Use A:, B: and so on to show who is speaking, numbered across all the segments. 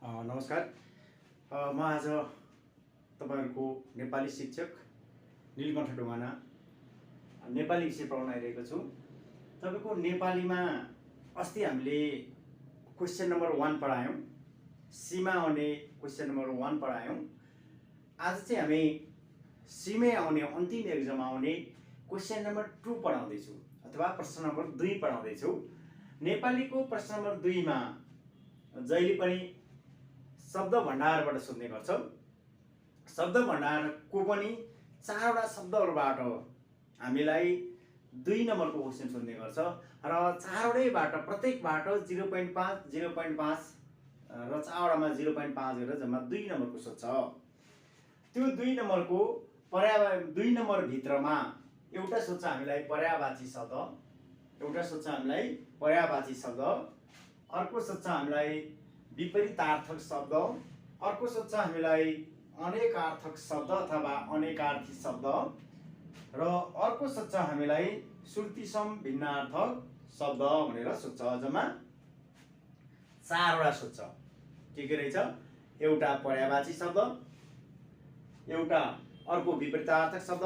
A: नमस्कार। म आज तपाईहरुको नेपाली शिक्षक नीलकण्ठ ढुङ्गाना नेपाली विषय पढाउन आइरहेको छु। तपाईको नेपालीमा अस्ति हामीले क्वेशन नम्बर 1 पढायौं, सीमा आउने क्वेशन नम्बर 1 पढायौं। आज चाहिँ हामी सीमै आउने अन्तिम एक्जाम आउने क्वेशन नम्बर 2 पढाउँदै छु अथवा प्रश्न नम्बर 2 पढाउँदै छु। नेपालीको प्रश्न नम्बर 2 मा जहिले पनि शब्द भण्डारबाट सोध्ने गर्छ। शब्द भण्डारको पनि 4 वटा शब्दहरुबाट हामीलाई 2 नम्बरको क्वेशन सोध्ने गर्छ र 4 वटैबाट प्रत्येकबाट 0.5 0.5 र 4 वटामा 0.5 गरेर जम्मा 2 नम्बरको सोध्छ। त्यो 2 नम्बरको 2 नम्बर भित्रमा एउटा सोध्छ हामीलाई पर्यायवाची शब्द, एउटा सोध्छ हामीलाई पर्यायवाची शब्द, अर्को सोध्छ हामीलाई विपरीतार्थक शब्द, अर्को सोध्छ हामीलाई अनेकार्थक शब्द अथवा अनेकार्थी शब्द र अर्को सोध्छ हामीलाई श्रुतिसम भिन्नार्थक शब्द भनेर सोध्छ। जम्मा 4 वटा सोध्छ। के रहेछ? एउटा पर्यायवाची शब्द, एउटा अर्को विपरीतार्थक शब्द,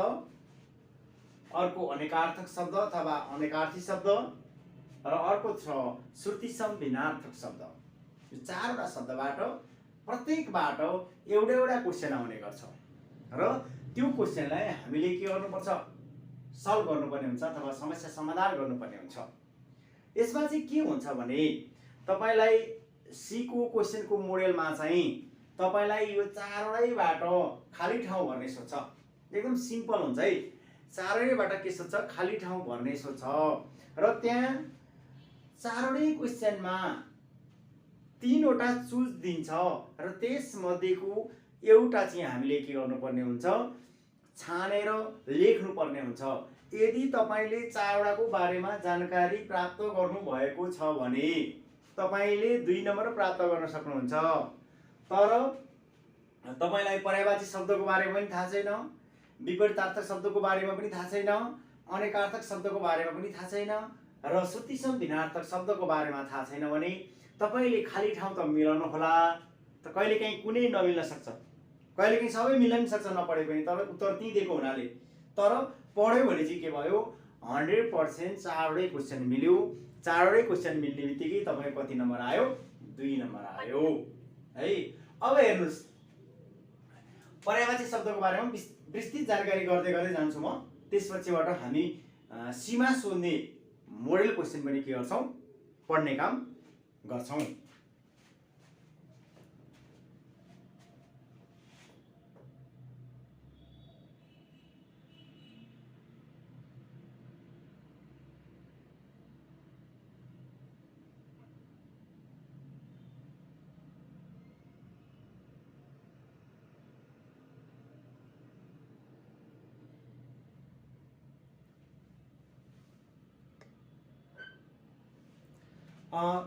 A: अर्को अनेकार्थक शब्द अथवा अनेकार्थी शब्द र अर्को छ श्रुतिसम भिन्नार्थक शब्द। यो 4 वटा शब्दबाट प्रत्येकबाट एउटा एउटा क्वेशन आउने गर्छ र त्यो क्वेशनलाई हामीले के गर्नुपर्छ? सल्भ गर्नुपर्ने हुन्छ अथवा समस्या समाधान गर्नुपर्ने हुन्छ। यसमा चाहिँ के हुन्छ भने तपाईलाई सी को क्वेशनको मोडेलमा चाहिँ तपाईलाई यो 4 वटैबाट खाली ठाउँ भर्ने सोध्छ। एकदम सिम्पल हुन्छ है। 4 वटैबाट के सोध्छ? खाली ठाउँ भर्ने सोध्छ र त्यहाँ 4 वटै क्वेशनमा 3 वटा चुज दिन्छ र त्यसमध्येको एउटा चाहिँ हामीले के गर्नुपर्ने हुन्छ? छानेर लेख्नुपर्ने हुन्छ। यदि तपाईले 4 वटाको बारेमा जानकारी प्राप्त गर्नु भएको छ भने तपाईले 2 नम्बर प्राप्त गर्न सक्नुहुन्छ। तर तपाईलाई पर्यायवाची शब्दको बारेमा पनि थाहा छैन, विपरीतार्थक शब्दको बारेमा पनि थाहा छैन, अनेकार्थक शब्दको बारेमा पनि थाहा छैन र श्रुतिसम भिन्नार्थक शब्दको बारेमा थाहा छैन भने तपाईले खाली ठाउँ त मिलाउनु होला। त कहिलेकाहीँ कुनै नमिल्न सक्छ, कहिलेकाहीँ सबै मिल्न पनि सक्छ नपढे पनि, तर उत्तर त्यही दिएको हुनाले। तर पढ्यो भने चाहिँ के भयो? 100% 4 वटै क्वेशन मिल्यो। 4 वटै क्वेशन मिल्ने बित्तिकै तपाईको कति नम्बर आयो? 2 नम्बर आयो है। अब हेर्नुस्, पर्यायवाची शब्दको बारेमा विस्तृत जानकारी गर्दै गर्दै जान्छु म। त्यसपछिबाट हामी सीमा सोध्ने मोडेल क्वेशन पनि के गर्छौं? पढ्ने काम गर्छौं।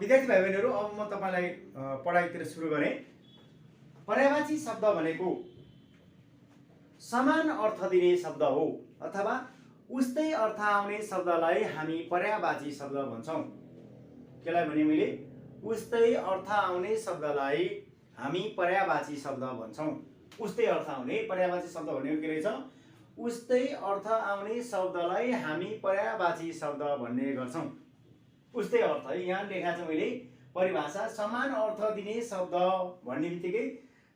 A: विद्यार्थी भाइ बहिनीहरु, अब म तपाईलाई पढाइतिर सुरु गरे। पर्यायवाची शब्द भनेको समान अर्थ दिने शब्द हो अथवा उस्तै अर्थ आउने शब्दलाई हामी पर्यायवाची शब्द भन्छौं। केलाई भने मैले? उस्तै अर्थ आउने शब्दलाई हामी पर्यायवाची शब्द भन्छौं। उस्तै अर्थ आउने पर्यायवाची शब्द भनेको के रहेछ? उस्तै अर्थ आउने शब्दलाई हामी पर्यायवाची शब्द भन्ने गर्छौं। उस्तै अर्थ है, यहाँ लेखा छ मैले परिभाषा। समान अर्थ दिने शब्द भन्ने बित्तिकै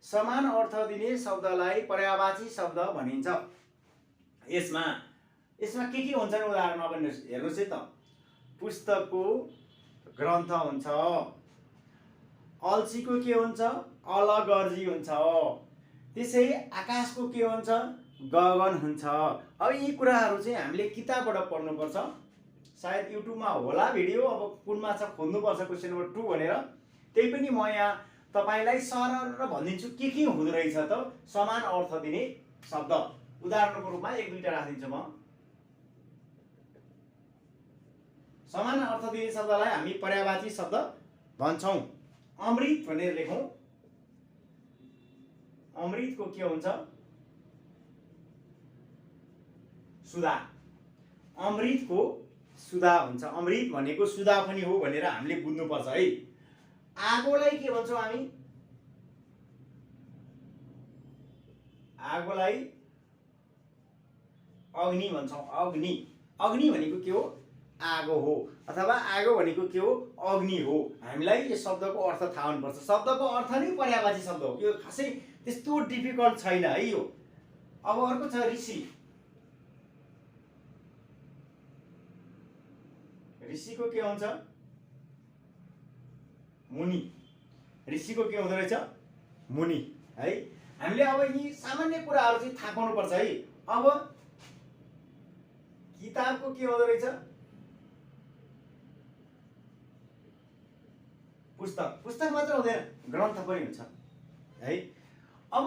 A: समान अर्थ दिने शब्दलाई पर्यायवाची शब्द भनिन्छ। यसमा के हुन्छन् उदाहरणमा पनि हेर्नुस् है त। पुस्तकको ग्रन्थ हुन्छ, अल्छीको के हुन्छ? अलगर्जी हुन्छ, त्यसै आकाशको के हुन्छ? गगन हुन्छ। अब यी कुराहरू चाहिँ हामीले किताबबाट पढ्नुपर्छ। सायद युट्युबमा होला भिडियो, अब कुनमा छ खोज्नुपर्छ क्वेशन नम्बर 2 भनेर। त्यही पनि म यहाँ तपाईलाई सरर भनिदिन्छु के हुँदो रहेछ त समान अर्थ दिने शब्द। उदाहरणको रूपमा 1-2 टा राखिदिन्छु म। समान अर्थ दिने शब्दलाई हामी पर्यायवाची शब्द भन्छौं। अमृत भनेर लेखौं। अमृतको के हुन्छ? सुधा। अमृतको सुधा हुन्छ। अमृत भनेको सुधा पनि हो भनेर हामीले बुझ्नुपर्छ है। आगोलाई के भन्छौं हामी? आगोलाई अग्नि भन्छौँ। अग्नि अग्नि भनेको के हो? आगो हो, अथवा आगो भनेको के हो? अग्नि हो। हामीलाई यो शब्दको अर्थ थाहा हुनुपर्छ। शब्दको अर्थ नै पर्यायवाची शब्द हो, यो खासै त्यस्तो डिफिकल्ट छैन है यो। अब अर्को छ ऋषि। ऋषिको के हुन्छ? मुनि। ऋषिको के हुँदो रहेछ? मुनि है। हामीले अब यी सामान्य कुराहरू चाहिँ थाहा पाउनुपर्छ है। अब किताबको के हुँदो रहेछ? पुस्तक। पुस्तक मात्र हुँदैन, ग्रन्थ पनि हुन्छ है। अब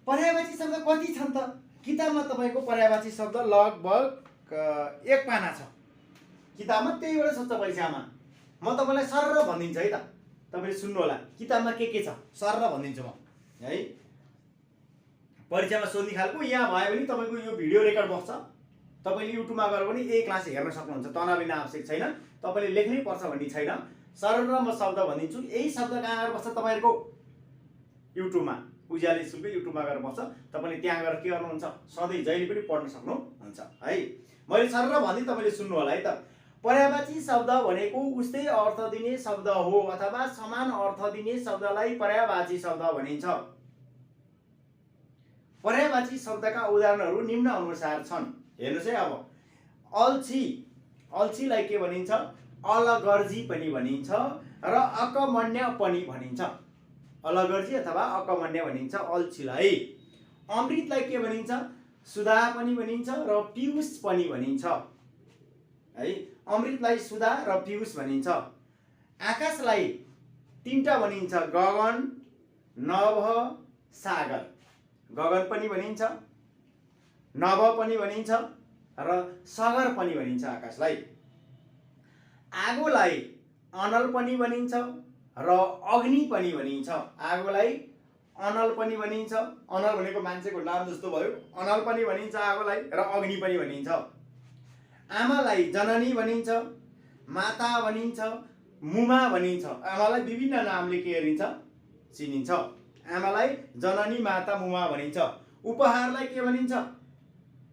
A: पर्यायवाची शब्द कति छन् त? किताबमा तपाईँको पर्यायवाची शब्द लगभग 1 पाना छ किताबमा। त्यहीबाट सोध्छ परीक्षामा। म तपाईँलाई सरर भनिदिन्छु है त, तपाईँले सुन्नु होला। किताबमा के छ सरर भनिदिन्छु म है। परीक्षामा सोध्ने खालको यहाँ भयो भने तपाईँको यो भिडियो रेकर्ड बस्छ, तपाईँले युट्युबमा गएर पनि यही क्लास हेर्न सक्नुहुन्छ। तनाव लिन आवश्यक छैन, तपाईँले लेख्नै पर्छ भन्ने छैन। सरर म शब्द भनिदिन्छु। यही शब्द कहाँ गएर बस्छ? तपाईँहरूको युट्युबमा, उज्यालो स्कुलको युट्युबमा गएर बस्छ। तपाईँले त्यहाँ गएर के गर्नुहुन्छ? सधैँ जहिले पनि पढ्न सक्नुहुन्छ है। मैले सरर भनिदिएँ, तपाईँले सुन्नु होला है त। पर्यायवाची शब्द भनेको उस्तै अर्थ दिने शब्द हो, अथवा समान अर्थ दिने शब्दलाई पर्यायवाची शब्द भनिन्छ। पर्यायवाची शब्दका उदाहरणहरू निम्न अनुसार छन्। हेर्नुहोस् है। अब अल्छी, अल्छीलाई के भनिन्छ? अलगर्जी पनि भनिन्छ र अकमन्य पनि भनिन्छ। अलगर्जी अथवा अकमन्य भनिन्छ अल्छीलाई। अमृतलाई के भनिन्छ? सुधा पनि भनिन्छ र पीयूष पनि भनिन्छ है। अमृतलाई सुधा र पीयूष भनिन्छ। आकाशलाई 3टा भनिन्छ, गगन, नभ, सागर। गगन पनि भनिन्छ, नभ पनि भनिन्छ र सागर पनि भनिन्छ आकाशलाई। आगोलाई अनल पनि भनिन्छ र अग्नि पनि भनिन्छ। आगोलाई अनल पनि भनिन्छ, अनल भनेको मान्छेको नाम जस्तो भयो। अनल पनि भनिन्छ आगोलाई र अग्नि पनि भनिन्छ। आमालाई जननी भनिन्छ, माता भनिन्छ, मुमा भनिन्छ। आमालाई विभिन्न नामले के गरिन्छ? चिनिन्छ। आमालाई जननी, माता, मुमा भनिन्छ। उपहारलाई के भनिन्छ?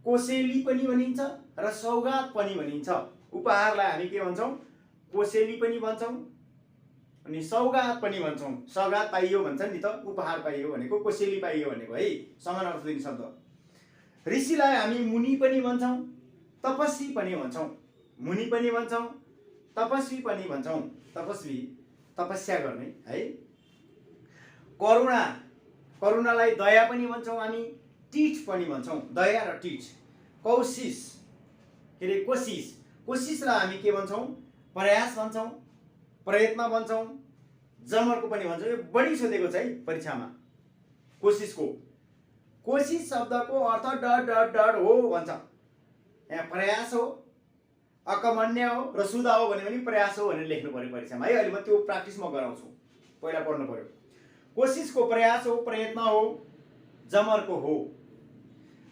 A: कोसेली पनि भनिन्छ र सौगात पनि भनिन्छ। उपहारलाई हामी के भन्छौँ? कोसेली पनि भन्छौँ अनि सौगात पनि भन्छौँ। सौगात पाइयो भन्छ नि त, उपहार पाइयो भनेको, कोसेली पाइयो भनेको है, समान अर्थ दिने शब्द। ऋषिलाई हामी मुनि पनि भन्छौँ, तपस्वी पनि भन्छौँ। मुनि पनि भन्छौँ, तपस्वी पनि भन्छौँ। तपस्वी तपस्या गर्ने है। करुणा, करुणालाई दया पनि भन्छौँ हामी, टिठ पनि भन्छौँ। दया र टिठ। कोशिश, के अरे कोशिश, कोशिशलाई हामी के भन्छौँ? प्रयास भन्छौँ, प्रयत्न भन्छौँ। जमर्को पनि भन्छौँ। यो बढी सोधेको छ है परीक्षामा कोशिशको। कोशिश शब्दको अर्थ डड हो भन्छ। यहाँ प्रयास हो, अकमन्य हो र सुधा हो भन्यो भने प्रयास हो भनेर लेख्नु पर्यो परीक्षामा है। अहिले म त्यो प्र्याक्टिस म गराउँछु, पहिला पढ्नु पर्यो। कोशिशको प्रयास हो, प्रयत्न हो, जमर्को हो।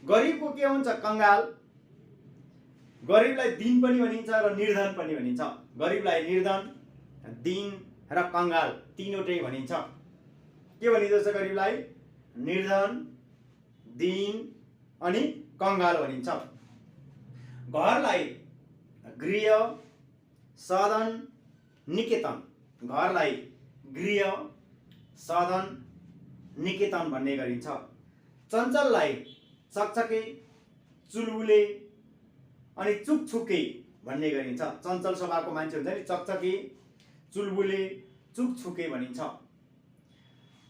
A: गरिबको के हुन्छ? कंगाल। गरिबलाई दीन पनि भनिन्छ र निर्धन पनि भनिन्छ। गरिबलाई निर्धन, दीन र कंगाल तीनवटै भनिन्छ। के भनिन्छ गरिबलाई? निर्धन, दीन अनि कंगाल भनिन्छ। घरलाई गृह, सदन, निकेतन। घरलाई गृह, सदन, निकेतन भन्ने गरिन्छ। चञ्चललाई चकचके, चुलबुले अनि चुकछुके भन्ने गरिन्छ। चञ्चल स्वभावको मान्छे हुन्छ नि, चकचके, चुलबुले, चुकछुके भनिन्छ।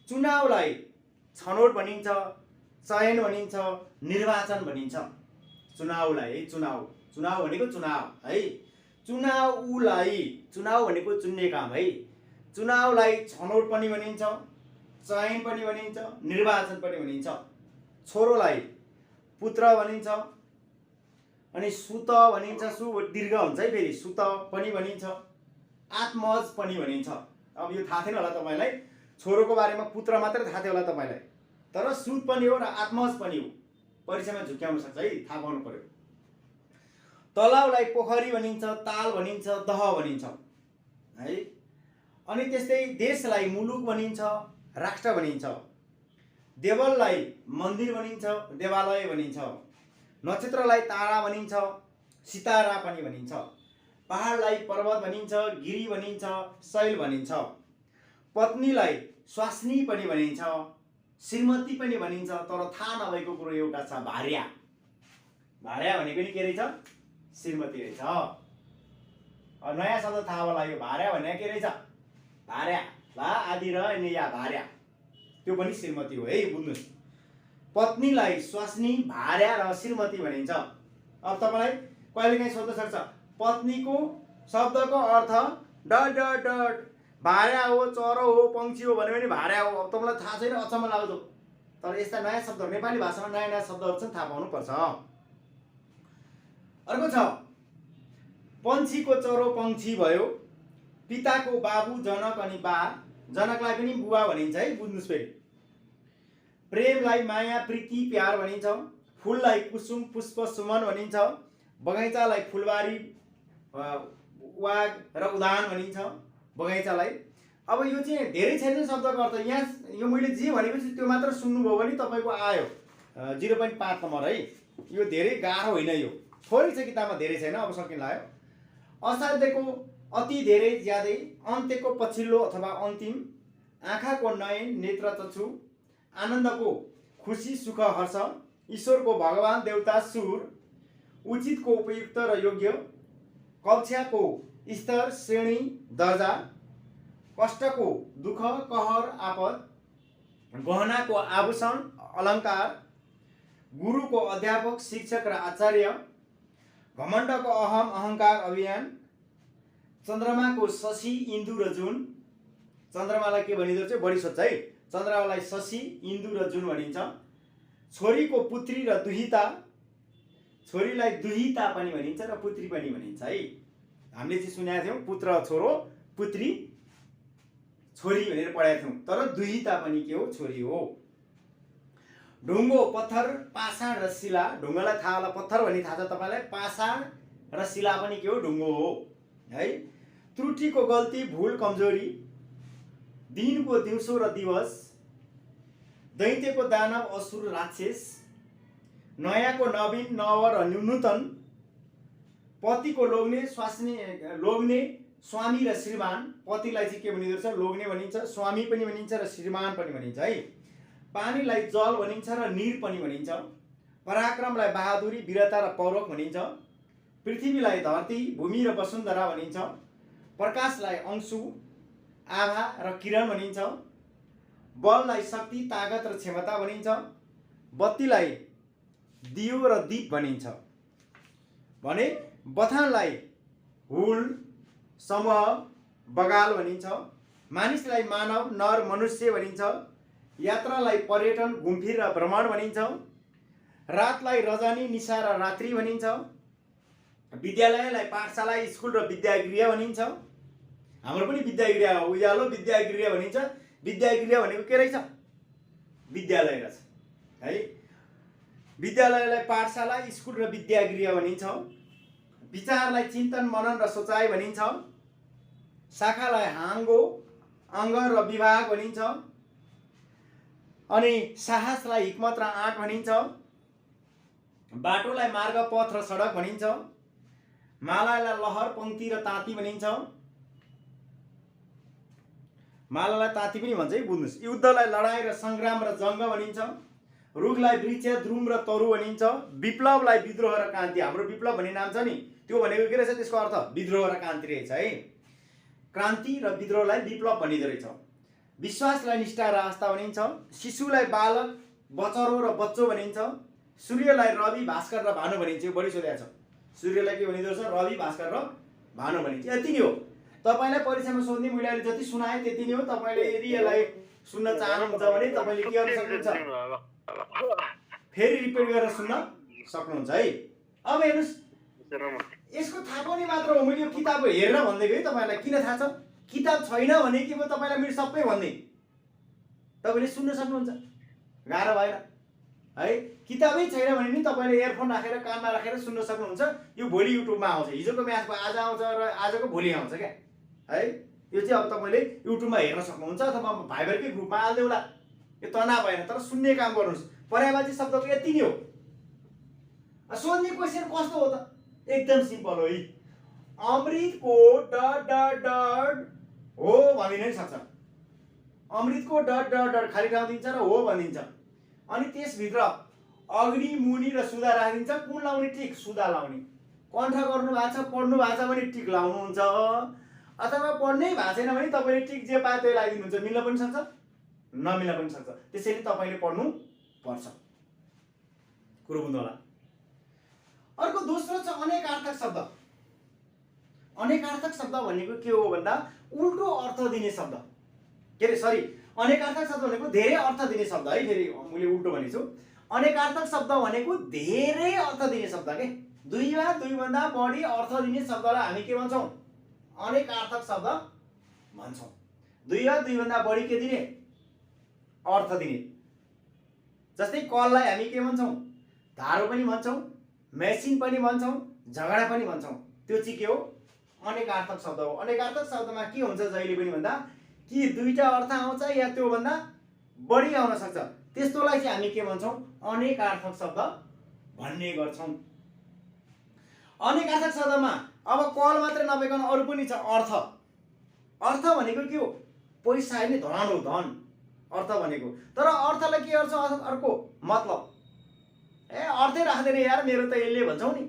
A: चुनावलाई छनौट भनिन्छ, चयन भनिन्छ, निर्वाचन भनिन्छ। चुनावलाई है, चुनाव, चुनाव भनेको चुनाव है। चुनावलाई, चुनाव भनेको चुन्ने काम है। चुनावलाई छनौट पनि भनिन्छ, चयन पनि भनिन्छ, निर्वाचन पनि भनिन्छ। छोरोलाई पुत्र भनिन्छ अनि सुत भनिन्छ। सु दीर्घ हुन्छ है फेरि। सुत पनि भनिन्छ, आत्मज पनि भनिन्छ। अब यो थाहा थिएन होला तपाईँलाई। छोरोको बारेमा पुत्र मात्रै थाहा थियो होला तपाईँलाई, तर सुत पनि हो र आत्मज पनि हो। परीक्षामा झुक्क्याउन सक्छ है, थाहा पाउनु पर्यो। तलाउलाई पोखरी भनिन्छ, ताल भनिन्छ, दह भनिन्छ है। अनि त्यस्तै देशलाई मुलुक भनिन्छ, राष्ट्र भनिन्छ। देवललाई मन्दिर भनिन्छ, देवालय भनिन्छ। नक्षत्रलाई तारा भनिन्छ, सितारा पनि भनिन्छ। पहाडलाई पर्वत भनिन्छ, गिरी भनिन्छ, शैल भनिन्छ। पत्नीलाई स्वास्नी पनि भनिन्छ, श्रीमती पनि भनिन्छ। तर थाहा नभएको कुरो एउटा छ, भार्या। भार्या भनेको नि के रहेछ? श्रीमती रहेछ। नयाँ शब्द थाहा होला, यो भार्या भनेको के रहेछ? भार्या, भा आदि र या भार्या, त्यो पनि श्रीमती हो है, बुझ्नुहोस्। पत्नीलाई स्वास्नी, भार्या र श्रीमती भनिन्छ। अब तपाईँलाई कहिलेकाहीँ सोध्न सक्छ, पत्नीको शब्दको अर्थ डट डट डट भार्या हो, चरो हो, पंक्षी हो भन्यो भने भार्या हो। अब तपाईँलाई थाहा छैन, अचम्म लाग्दो। तर यस्ता नयाँ शब्दहरू, नेपाली भाषामा नयाँ नयाँ शब्दहरू चाहिँ थाहा पाउनुपर्छ। अर्को छ, पंक्षीको चरो पंक्षी भयो। पिताको बाबु जनक अनि बा, जनकलाई पनि बुवा भनिन्छ है, बुझ्नुहोस् फेरि। प्रेमलाई माया, प्रीति, प्यार भनिन्छ। फुललाई कुसुम, पुष्प, सुमन भनिन्छ। बगैँचालाई फुलबारी, वाग र उद्यान भनिन्छ बगैँचालाई। अब यो चाहिँ धेरै छैन शब्दको अर्थ। यहाँ यो मैले जे भनेको छु त्यो मात्र सुन्नुभयो भने तपाईँको आयो 0.5 नम्बर है। यो धेरै गाह्रो होइन, यो थोरै छ किताबमा, धेरै छैन। अब सकिन लाग्यो। असाध्यको अति धेरै ज्यादै, अन्त्यको पछिल्लो अथवा अन्तिम, आँखाको नयन, नेत्र, चक्षु, आनन्दको खुसी, सुख, हर्ष, ईश्वरको भगवान, देवता, सुर, उचितको उपयुक्त र योग्य, कक्षाको स्तर, श्रेणी, दर्जा, कष्टको दुःख, कहर, आपद, गहनाको आभूषण, अलङ्कार, गुरुको अध्यापक, शिक्षक र आचार्य, घमण्डको अहम, अहङ्कार, अभियान, चन्द्रमाको शशी, इन्दु र जुन। चन्द्रमालाई के भनिन्छ चाहिँ बढी सोध्छ है। चन्द्रमालाई शशी, इन्दु र जुन भनिन्छ। छोरीको पुत्री र दुहिता, छोरीलाई दुहिता पनि भनिन्छ र पुत्री पनि भनिन्छ है। हामीले चाहिँ सुनेका थियौँ पुत्र छोरो, पुत्री छोरी भनेर पढाएका थियौँ, तर दुहिता पनि के हो? छोरी हो। ढुङ्गो, पत्थर, पाषाण र शिला। ढुङ्गालाई थाहा होला, पत्थर भन्ने थाहा छ तपाईँलाई, पाषाण र शिला पनि के हो? ढुङ्गो हो है। त्रुटिको गल्ती, भुल, कमजोरी, दिनको दिउँसो र दिवस, दैत्यको दानव, असुर, राक्षस, नयाँको नवीन, नव र नूतन, पतिको लोग्ने, लोग्ने, स्वामी र श्रीमान। पतिलाई चाहिँ के भनिन्छ? लोग्ने भनिन्छ, स्वामी पनि भनिन्छ र श्रीमान पनि भनिन्छ है। पानीलाई जल भनिन्छ र नीर पनि भनिन्छ। पराक्रमलाई बहादुरी, वीरता र पौरख भनिन्छ। पृथ्वीलाई धरती, भूमि र वसुन्धरा भनिन्छ। प्रकाशलाई अंशु, आभा र किरण भनिन्छ। बललाई शक्ति, तागत र क्षमता भनिन्छ। बत्तीलाई दियो र दीप भनिन्छ भने बथानलाई हुल, समूह, बगाल भनिन्छ। मानिसलाई मानव, नर, मनुष्य भनिन्छ। यात्रालाई पर्यटन, घुमफिर र भ्रमण भनिन्छ। रातलाई रजनी, निशा र रात्रि भनिन्छ। विद्यालयलाई पाठशाला, स्कुल र विद्यागृह भनिन्छ। हाम्रो पनि विद्यागृह हो, उज्यालो विद्यागृह भनिन्छ। विद्यागृह भनेको के रहेछ? विद्यालय रहेछ है। विद्यालयलाई पाठशाला, स्कुल र विद्यागृह भनिन्छ। विचारलाई चिन्तन, मनन र सोचाइ भनिन्छ। शाखालाई हाङ्गो, अङ्ग र विभाग भनिन्छ। अनि साहसलाई हिक्मत र आँट भनिन्छ। बाटोलाई मार्ग, पथ र सडक भनिन्छ। मालालाई लहर, पंक्ति र ताती भनिन्छ। मालालाई ताती पनि भन्छ है, बुझ्नुहोस्। युद्धलाई लडाई र सङ्ग्राम र जङ्ग भनिन्छ। रुखलाई वृक्ष, द्रुम र तरु भनिन्छ। विप्लवलाई विद्रोह र क्रान्ति। हाम्रो विप्लव भन्ने नाम छ नि, त्यो भनेको के रहेछ? त्यसको अर्थ विद्रोह र क्रान्ति रहेछ है। क्रान्ति र विद्रोहलाई विप्लव भनिँदो रहेछ। विश्वासलाई निष्ठा र आस्था भनिन्छ। शिशुलाई बालक, बचरो र बच्चो भनिन्छ। सूर्यलाई रवि, भास्कर र भानु भनिन्छ। यो बढी सोधेको छ। सूर्यलाई के भनिँदो रहेछ? रवि, भास्कर र भानु भनिन्छ। यति नै हो। तपाईँलाई परीक्षामा सोध्ने मैले अहिले जति सुनाएँ त्यति नै हो। तपाईँले यदि यसलाई सुन्न चाहनुहुन्छ भने तपाईँले के गर्न सक्नुहुन्छ? फेरि रिपिट गरेर सुन्न सक्नुहुन्छ है। अब हेर्नुहोस्, यसको थाहा पाउने मात्र हो। मैले यो किताब हेरेर भनिदिएको है तपाईँलाई। किन थाहा छ? किताब छैन भने के भयो? तपाईँलाई मेरो सबै भनिदिएँ, तपाईँले सुन्न सक्नुहुन्छ। गाह्रो भएन है। किताबै छैन भने नि तपाईँले इयरफोन राखेर कानमा राखेर सुन्न सक्नुहुन्छ। यो भोलि युट्युबमा आउँछ। हिजोको म्याचको आज आउँछ र आजको भोलि आउँछ क्या है। यो चाहिँ अब तपाईँले युट्युबमा हेर्न सक्नुहुन्छ अथवा भाइबरकै ग्रुपमा हालिदेऊला यो तनाव भएन, तर सुन्ने काम गर्नुहोस्। पर्यायवाची शब्दको यति नै हो। सोध्ने क्वेसन कस्तो हो त? एकदम सिम्पल हो। अमृतको डट डट डट हो भनिदिन नि सक्छ। अमृतको डट डट डट खाली ठाउँ दिन्छ र हो भनिदिन्छ। अनि त्यसभित्र अग्नि, मुनि र सुधा राखिदिन्छ। कुन लाउने? टिक, सुधा लाउने। कण्ठ गर्नु भएको छ, पढ्नु भएको छ भने टिक लाउनुहुन्छ, अथवा पढ्नै भएको छैन भने तपाईँले टिक जे पाए त्यही लगाइदिनुहुन्छ। मिल्न पनि सक्छ, नमिल्न पनि सक्छ। त्यसैले तपाईँले पढ्नु पर्छ। कुरो बुझ्नु होला। अर्को दोस्रो छ अनेकार्थक शब्द। अनेकार्थक शब्द भनेको के हो भन्दा उल्टो अर्थ दिने शब्द। के अरे सरी, अनेकार्थक शब्द भनेको धेरै अर्थ दिने शब्द है। फेरि मैले उल्टो भनेछु। अनेकार्थक शब्द भनेको धेरै अर्थ दिने शब्द के। दुई वा दुईभन्दा बढी अर्थ दिने शब्दलाई हामी के भन्छौँ? अनेकार्थक शब्द भन्छौँ। दुई वा दुईभन्दा बढी के दिने? अर्थ दिने। जस्तै कललाई हामी के भन्छौँ? धारो पनि भन्छौँ, मेसिन पनि भन्छौँ, झगडा पनि भन्छौँ। त्यो चाहिँ के हो? अनेकार्थक शब्द हो। अनेकार्थक शब्दमा के हुन्छ जहिले पनि भन्दा कि दुईटा अर्थ आउँछ या त्योभन्दा बढी आउन सक्छ। त्यस्तोलाई चाहिँ हामी के भन्छौँ? अनेकार्थक शब्द भन्ने गर्छौँ। अनेकार्थक शब्दमा अब कल मात्रै नभइकन अरू पनि छ। अर्थ। अर्थ भनेको के हो? पैसा होइन, धन हो, धन अर्थ भनेको। तर अर्थलाई के गर्छ? अर्को मतलब। अर्थै राख्दैन यार मेरो त यसले भन्छौँ नि,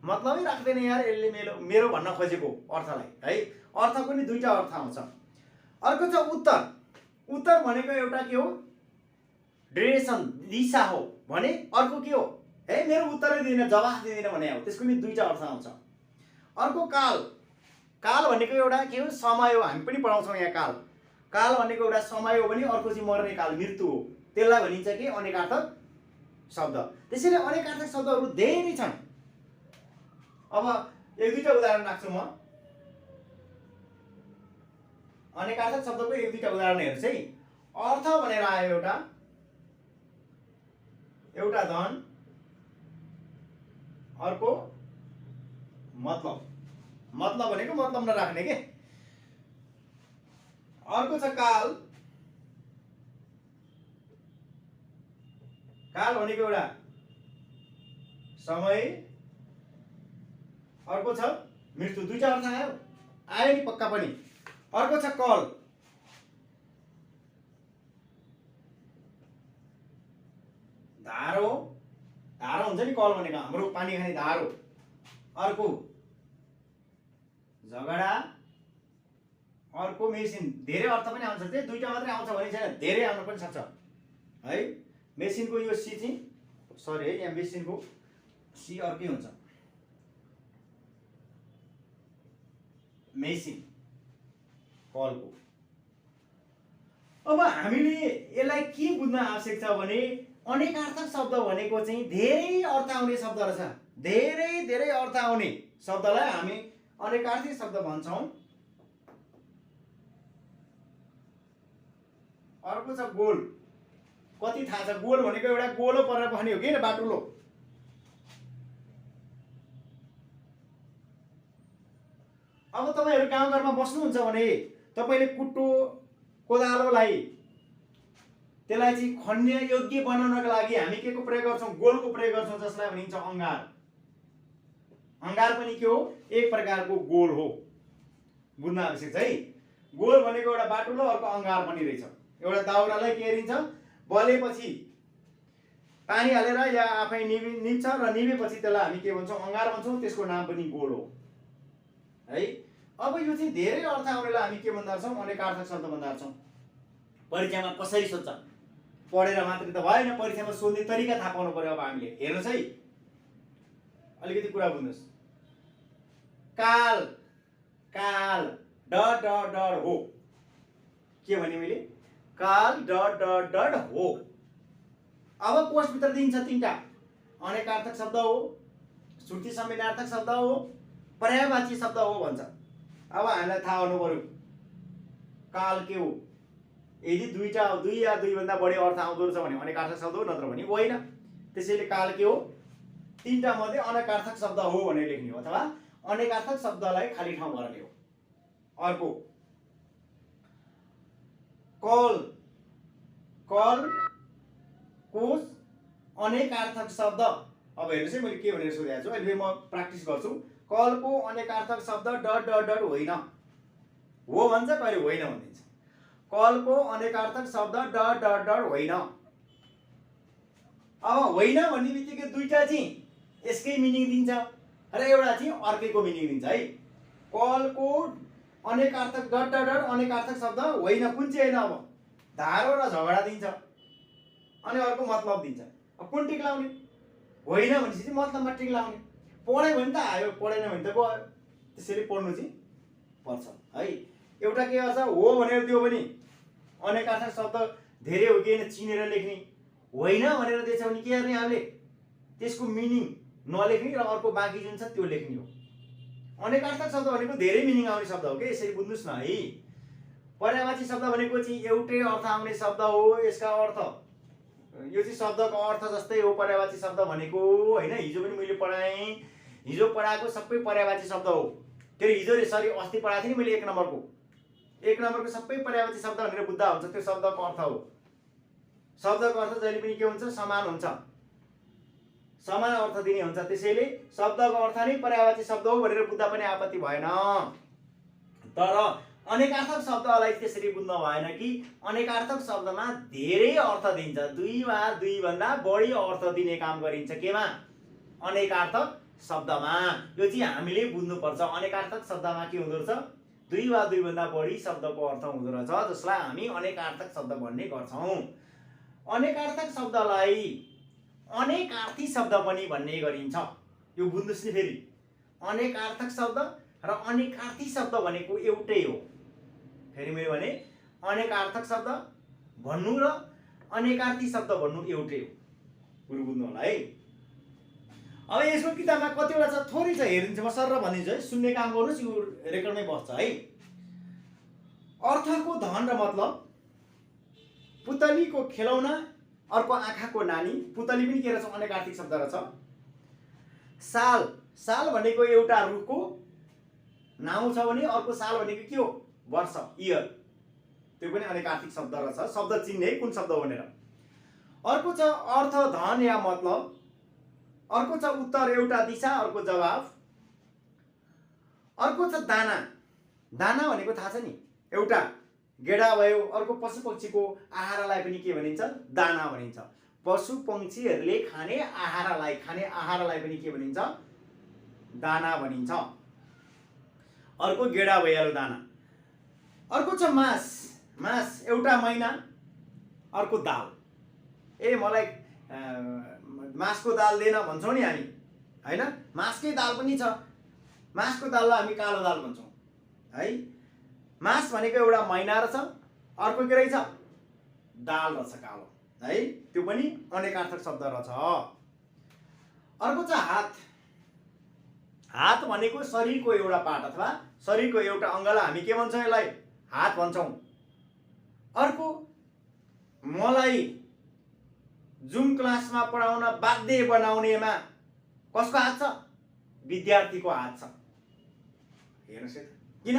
A: मतलबै राख्दैन यार यसले मेरो भन्न खोजेको अर्थलाई है। अर्थको नि दुईटा अर्थ आउँछ। अर्को छ उत्तर। उत्तर भनेको एउटा के हो? डिरेक्सन, दिशा हो भने। अर्को के हो? मेरो उत्तरै दिँदैन, जवाफ दिँदैन भने हो। त्यसको नि दुईटा अर्थ आउँछ। अर्को काल। काल भनेको एउटा के हो? समय हो। हामी पनि पढाउँछौँ यहाँ काल। काल भनेको एउटा समय हो भने अर्को चाहिँ मर्ने काल, मृत्यु हो। त्यसलाई भनिन्छ कि अनेकार्थक शब्द। त्यसैले अनेकार्थक शब्दहरू धेरै छन्। अब एक दुईटा उदाहरण राख्छु म। अनेकार्थक शब्दको एक दुईटा उदाहरण हेर्नुहोस् है। अर्थ भनेर आयो एउटा धन, अर्को मतलब। मतलब भनेको मतलब नराख्ने के। अर्को छ काल। काल भनेको एउटा समय, अर्को छ मृत्यु। दुईटा अर्थ आयो नि पक्का पनि। अर्को छ कल। धारो, धारो हुन्छ नि कल भनेको, हाम्रो पानी खाने धारो। अर्को झगडा, अर्को मेसिन। धेरै अर्थ पनि आउँछ। त्यही दुईटा मात्रै आउँछ भने छैन, धेरै आउन पनि सक्छ है। मेसिनको यो सी चाहिँ सरी है, यहाँ मेसिनको सी अर्कै हुन्छ। मेसिन, कलको। अब हामीले यसलाई के बुझ्न आवश्यक छ भने अनेकार्थक शब्द भनेको चाहिँ धेरै अर्थ आउने शब्द रहेछ। धेरै धेरै अर्थ आउने शब्दलाई हामी अनेकार्थी शब्द भन्छौँ। अर्को छ गोल। कति थाहा छ? गोल भनेको एउटा गोलो परेर बस्ने हो कि बाटुलो। अब तपाईहरु गाउँघरमा बस्नुहुन्छ भने तपाईले कुट्टो, कोदालोलाई त्यसलाई चाहिँ खन्ने योग्य बनाउनका लागि हामी के को प्रयोग गर्छौं? गोलको प्रयोग गर्छौं, जसलाई भनिन्छ अंगार। अंगार पनि के हो? एक प्रकारको गोल हो। बुझ्न आवश्यक छ है। गोल भनेको एउटा बाटुलो, अर्को अंगार पनि रहेछ। एउटा दाउरालाई केरिन्छ, बलेपछि पानी हालेर या आफै निप्छ र निभेपछि त्यसलाई हामी के भन्छौं? अंगार भन्छौं। त्यसको नाम पनि गोल हो है। अब यो चाहिँ धेरै अर्थ आउनेलाई हामी के भन्दा छौं? अनेकार्थक शब्द भन्दा छौं। परीक्षामा कसरी सोध्छ? पढेर मात्रै त भएन, परीक्षामा सोध्ने तरिका थाहा पाउनु पर्यो। अब हामीले हेर्नुस् है, अलिकति कुरा बुझ्नुस्। काल, काल डट डट डट हो। के भने मैले? काल डट डट डट हो। अब कोष भित्र दिन्छ तीनटा। अनेकार्थक शब्द हो, श्रुति सम्मिलार्थक शब्द हो, पर्यायवाची शब्द हो भन्छ। अब हामीलाई थाहा हुनु पर्यो काल के हो। यदि दुई या दुई भन्दा बढी अर्थ आउँदो रहेछ भने अनेकार्थक शब्द हो, नत्र भने होइन। त्यसैले काल के हो? तीनटा मध्ये अनेकार्थक शब्द हो भनेर लेख्ने हो, अथवा अनेकार्थक शब्दलाई खाली ठाउँ गर्ने हो। अर्को कल, कलको अनेकार्थक शब्द, अब हेर्नुहोस् है मैले के भनेर सोधेको छु, अहिले म प्र्याक्टिस गर्छु। कलको अनेकार्थक शब्द डट डट डट होइन, हो भन्छ कहिले होइन भनिदिन्छ। कलको अनेकार्थक शब्द डट डट डट होइन। अब होइन भन्ने बित्तिकै दुईटा चाहिँ यसकै मिनिङ दिन्छ र एउटा चाहिँ अर्कैको मिनिङ दिन्छ है। कलको अनेकार्थक डट डट डट अनेकार्थक शब्द होइन, कुन चाहिँ होइन, अब धारो र झगडा दिन्छ अनि अर्को मतलब दिन्छ। अब कुन टिक लाउने, होइन भनेपछि चाहिँ मतलबमा टिक लाउने। पढ्यो भने त आयो, पढेन भने त गयो, त्यसैले पढ्नु चाहिँ पर्छ है। एउटा के गर्छ, हो भनेर दियो भने अनेकार्थक शब्द धेरै हो कि चिनेर लेख्ने, होइन भनेर दिएछ भने के गर्ने, हामीले त्यसको मिनिङ नलेख्ने र अर्को बाँकी जुन छ त्यो लेख्ने हो। अनेकार्थक शब्द भनेको धेरै मिनिङ आउने शब्द हो कि, यसरी बुझ्नुहोस् न है। पर्यायवाची शब्द भनेको चाहिँ एउटै अर्थ आउने शब्द हो। यसका अर्थ, यो चाहिँ शब्दको अर्थ जस्तै हो पर्यायवाची शब्द भनेको होइन। हिजो पनि मैले पढाएँ, हिजो पढाएको सबै पर्यायवाची शब्द हो। त्यो हिजो अस्ति पढाएको थिएँ नि मैले, एक नम्बरको सबै पर्यायवाची शब्द भनेर बुझ्दा हुन्छ, त्यो शब्दको अर्थ हो। शब्दको अर्थ जहिले पनि के हुन्छ, समान हुन्छ, समान अर्थ दिने हुन्छ। त्यसैले शब्दको अर्थ नै पर्यायवाची शब्द हो भनेर बुझ्दा पनि आपत्ति भएन। तर अनेकार्थक शब्दलाई त्यसरी बुझ्न भएन कि अनेकार्थक शब्दमा धेरै अर्थ दिन्छ, दुई वा दुई भन्दा बढी अर्थ दिने काम गरिन्छ। केमा, अनेकार्थक शब्दमा। यो चाहिँ हामीले बुझ्नुपर्छ। अनेकार्थक शब्दमा के हुँदो रहेछ, दुई वा दुई भन्दा बढी शब्दको अर्थ हुँदो रहेछ, जसलाई हामी अनेकार्थक शब्द भन्ने गर्छौँ। अनेकार्थक शब्दलाई अनेकार्थी शब्द पनि भन्ने गरिन्छ। यो बुझ्नुहोस् नि फेरि, अनेकार्थक शब्द र अनेकार्थी शब्द भनेको एउटै हो। फेरि मैले भने अनेकार्थक शब्द भन्नु र अनेकार्थी शब्द भन्नु एउटै हो, कुरो बुझ्नु होला है। अब यसको किताबमा कतिवटा छ, थोरै छ, हेरिदिन्छु म सर भनिदिन्छु है, सुन्ने काम गर्नुहोस्, यो रेकर्डमै बस्छ है। अर्थको धन र मतलब, पुतलीको खेलौना, अर्को आँखाको नानी, पुतली पनि के रहेछ, अनेकार्थिक शब्द रहेछ। साल, साल भनेको एउटा रुखको नाउँ छ भने अर्को साल भनेको के हो, वर्ष, इयर, त्यो पनि अनेकार्थिक शब्द रहेछ। शब्द चिन्ने कुन शब्द भनेर। अर्को छ अर्थ, धन या मतलब, अर्को छ उत्तर, एउटा दिशा, अर्को जवाफ, अर्को छ दाना। दाना भनेको थाहा छ नि, एउटा गेडा भयो, अर्को पशु पक्षीको आहारलाई पनि के भनिन्छ, दाना भनिन्छ। पशु पक्षीहरूले खाने आहारलाई पनि के भनिन्छ, दाना भनिन्छ। अर्को गेडा भइहाल्यो दाना। अर्को छ मास, मास एउटा महिना, अर्को दाल। ए मलाई मासको दाल देन भन्छौँ नि हामी होइन, मासकै दाल पनि छ, मासको दाललाई हामी कालो दाल भन्छौँ है। मास भनेको एउटा महिना रहेछ, अर्को के रहेछ, दाल रहेछ कालो है, त्यो पनि अनेकार्थक शब्द रहेछ। अर्को छ हात, हात भनेको शरीरको एउटा पार्ट अथवा शरीरको एउटा अङ्गलाई हामी के भन्छौँ, यसलाई हात भन्छौँ। अर्को, मलाई जुम क्लासमा पढाउन बाध्य बनाउनेमा कसको हात छ, विद्यार्थीको हात छ। हेर्नुहोस् है, किन,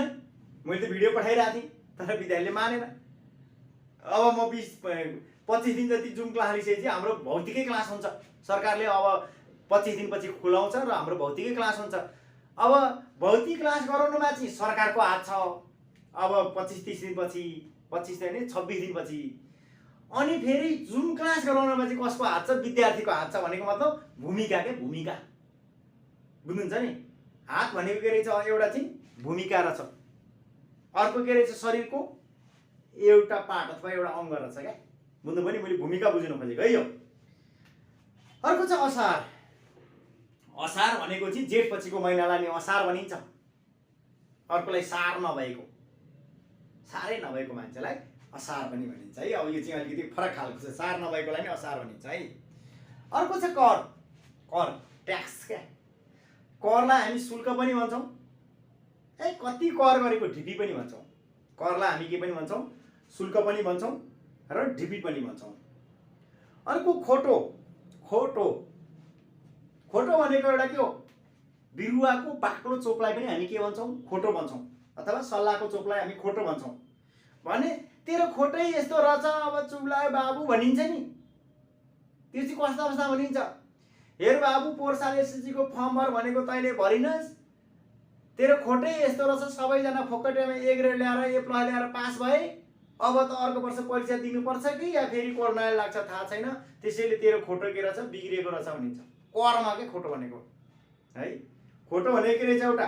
A: मैले त भिडियो पठाइरहेको थिएँ तर विद्यार्थीले मानेन। अब म 20-25 दिन जति जुम क्लास लिइसकेपछि हाम्रो भौतिकै क्लास हुन्छ, सरकारले अब 25 दिनपछि खुलाउँछ र हाम्रो भौतिकै क्लास हुन्छ। अब भौतिक क्लास गराउनुमा चाहिँ सरकारको हात छ। अब 25-30 दिनपछि, 25 दिन होइन 26 दिनपछि, अनि फेरि जुम क्लास गराउनमा चाहिँ कसको हात छ, विद्यार्थीको हात छ। भनेको मतलब भूमिका के, भूमिका बुझ्नुहुन्छ नि। हात भनेको के रहेछ, एउटा चाहिँ भूमिका रहेछ, अर्को के रहेछ, शरीरको एउटा पार्ट अथवा एउटा अङ्ग रहेछ क्या, बुझ्नु पनि, मैले भूमिका बुझ्नु खोजेको है यो। अर्को छ असार, असार भनेको चाहिँ जेठ पछिको महिनालाई नि असार भनिन्छ। अर्कोलाई सार नभएको, सारै नभएको मान्छेलाई असार पनि भनिन्छ है। अब यो चाहिँ अलिकति फरक खालको छ, सार नभएकोलाई नि असार भनिन्छ है। अर्को छ कर, कर ट्याक्स क्या, करलाई हामी शुल्क पनि भन्छौँ, कति कर गरेको ढिपी पनि भन्छौँ। करलाई हामी के पनि भन्छौँ, शुल्क पनि भन्छौँ र ढिपी पनि भन्छौँ। अर्को खोटो, खोटो, खोटो भनेको एउटा के हो, बिरुवाको बाक्लो चोकलाई पनि हामी के भन्छौँ, खोटो भन्छौँ, अथवा सल्लाहको चोकलाई हामी खोटो भन्छौँ। भने तेरो खोटै यस्तो रहेछ अब चुप लाग्यो बाबु भनिन्छ नि, त्यो चाहिँ कस्तो अवस्था भनिन्छ? हेर बाबु पोहोर साल एसएससीको फर्म भर भनेको तैँले भरिनस्, तेरो खोटै यस्तो रहेछ, सबैजना फोकटेमा ए ग्रेड ल्याएर ए प्लस ल्याएर पास भए, अब त अर्को वर्ष परीक्षा दिनुपर्छ कि या फेरि कोरोना लाग्छ थाहा छैन, त्यसैले तेरो खोटो के रहेछ, बिग्रिएको रहेछ भनिन्छ। कर्म के खोटो भनेको है, खोटो भनेको के रहेछ? एउटा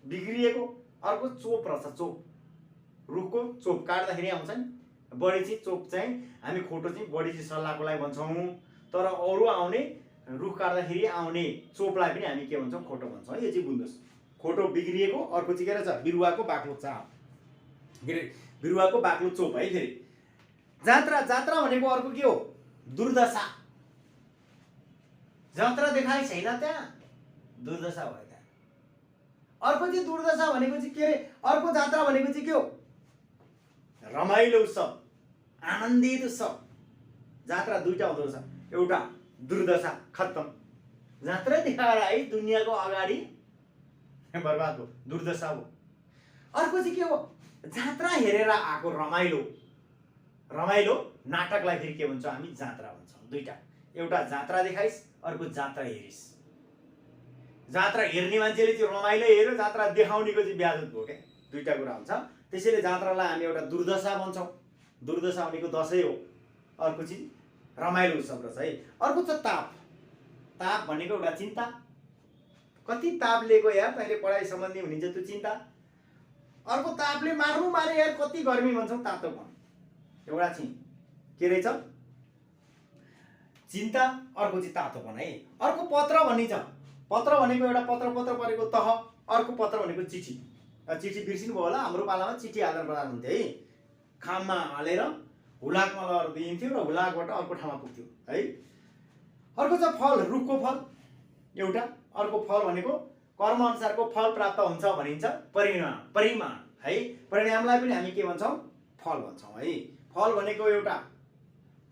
A: बिग्रिएको, अर्को चोप रहेछ, चोप, रुखको चोप काट्दाखेरि आउँछ नि, बढी चाहिँ चोप चाहिँ हामी खोटो चाहिँ बढी चाहिँ सल्लाहको लागि भन्छौँ, तर अरू आउने रुख काट्दाखेरि आउने चोपलाई पनि हामी के भन्छौँ? खोटो भन्छौँ है। यो चाहिँ बुझ्नुहोस्, खोटो बिग्रिएको, अर्को चाहिँ के रहेछ? बिरुवाको बाक्लो चाप, के अरे बिरुवाको बाक्लो चोप है। फेरि जात्रा, जात्रा भनेको अर्को के हो? दुर्दशा। जात्रा देखाइ छैन त्यहाँ, दुर्दशा भयो त्यहाँ। अर्को चाहिँ दुर्दशा भनेको चाहिँ के अरे? अर्को जात्रा भनेको चाहिँ के हो? रमाइलो उत्सव, आनन्दित उत्सव। जात्रा दुईटा हुँदो रहेछ, एउटा दुर्दशा खत्तम, जात्रै देखाएर है दुनियाँको अगाडि बर्बाद हो, दुर्दशा हो। अर्को चाहिँ के हो? जात्रा हेरेर आएको रमाइलो, रमाइलो नाटकलाई फेरि के भन्छ? हामी जात्रा भन्छौँ। दुईटा, एउटा जात्रा देखाइस्, अर्को जात्रा हेरिस्। जात्रा हेर्ने मान्छेले चाहिँ रमाइलो हेऱ्यो, जात्रा देखाउनेको चाहिँ ब्याजत भयो क्या, दुईटा कुरा हुन्छ। त्यसैले जात्रालाई हामी एउटा दुर्दशा भन्छौँ, दुर्दशा भनेको दसैँ हो। अर्को चाहिँ रमाइलो उत्सव रहेछ है। अर्को छ ताप, ताप भनेको एउटा चिन्ता, कति ताप लिएको यार तैँले पढाइ सम्बन्धी भनिन्छ त्यो चिन्ता। अर्को तापले मार्नु मारे यार कति गर्मी भन्छौँ, तातोपन, एउटा चाहिँ के रहेछ? चिन्ता, अर्को चाहिँ तातोपन है। अर्को पत्र भनिन्छ, पत्र भनेको एउटा पत्र परेको तह, अर्को पत्र भनेको चिठी। चिठी बिर्सिनु भयो होला, हाम्रो पालामा चिठी आदान प्रदान हुन्थ्यो है, खाममा हालेर हुलाकमा लगेर दिइन्थ्यो र हुलाकबाट अर्को ठाउँमा पुग्थ्यो है। अर्को छ फल, रुखको फल एउटा, अर्को फल भनेको कर्म अनुसारको फल प्राप्त हुन्छ भनिन्छ, परिणाम, परिमाण है। परिणामलाई पनि हामी के भन्छौँ? फल भन्छौँ है। फल भनेको एउटा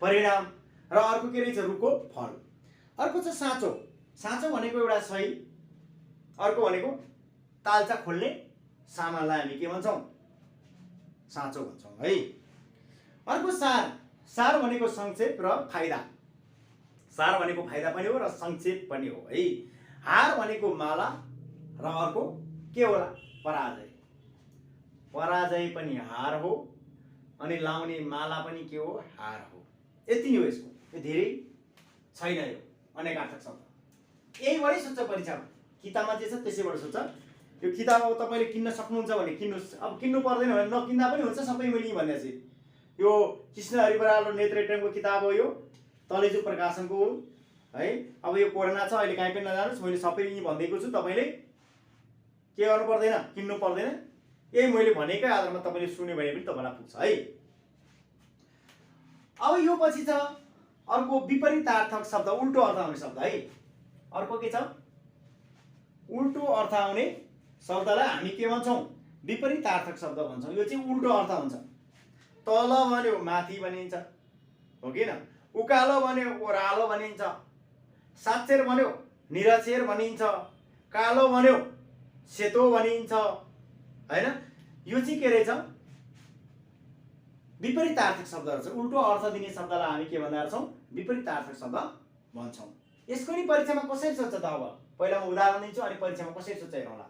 A: परिणाम र अर्को के रहेछ? रुखको फल। अर्को छ साँचो, साँचो भनेको एउटा सही, अर्को भनेको तालचा खोल्ने सामानलाई हामी के भन्छौँ? साँचो भन्छौँ है। अर्को सार, सार भनेको संक्षेप र फाइदा, सार भनेको फाइदा पनि हो र संक्षेप पनि हो है। हार भनेको माला र अर्को के होला? पराजय, पराजय पनि हार हो अनि लाउने माला पनि के हो? हार हो। यति नै हो यसको, यो धेरै छैन, यो अनेकार्थक शब्द। यहीबाटै सोध्छ परीक्षामा, किताबमा जे छ त्यसैबाट सोध्छ। यो किताब अब तपाईँले किन्न सक्नुहुन्छ भने किन्नुहोस्, अब किन्नु पर्दैन भने नकिन्दा पनि हुन्छ, सबै मैले भने चाहिँ यो कृष्ण हरिबराल र नेत्रटेमको किताब हो, यो तलेजु प्रकाशनको हो है। अब यो कोरोना छ, अहिले कहीँ पनि नजानुहोस्, मैले सबै यहीँ भनिदिएको छु, तपाईँले के गर्नु पर्दैन? किन्नु पर्दैन, यही मैले भनेकै आधारमा तपाईँले सुन्यो भने पनि तपाईँलाई पुग्छ है। अब यो पछि छ अर्को विपरीतार्थक शब्द, उल्टो अर्थ आउने शब्द है। अर्को के छ? उल्टो अर्थ आउने शब्दलाई हामी के भन्छौँ? विपरीतार्थक शब्द भन्छौँ। यो चाहिँ उल्टो अर्थ हुन्छ। तल भन्यो माथि भनिन्छ, हो कि न? उकालो भन्यो ओह्रालो भनिन्छ, साक्षर भन्यो निरक्षर भनिन्छ, कालो भन्यो सेतो भनिन्छ हैन। यो चाहिँ के रहेछ? विपरीतार्थक शब्द रहेछ। उल्टो अर्थ दिने शब्दलाई हामी के भन्दा छौँ? विपरीतार्थक शब्द भन्छौँ। यसको नि परीक्षामा कसरी सोध्छ त? अब पहिला म उदाहरण दिन्छु अनि परीक्षामा कसरी सोध्छ हेरौँला।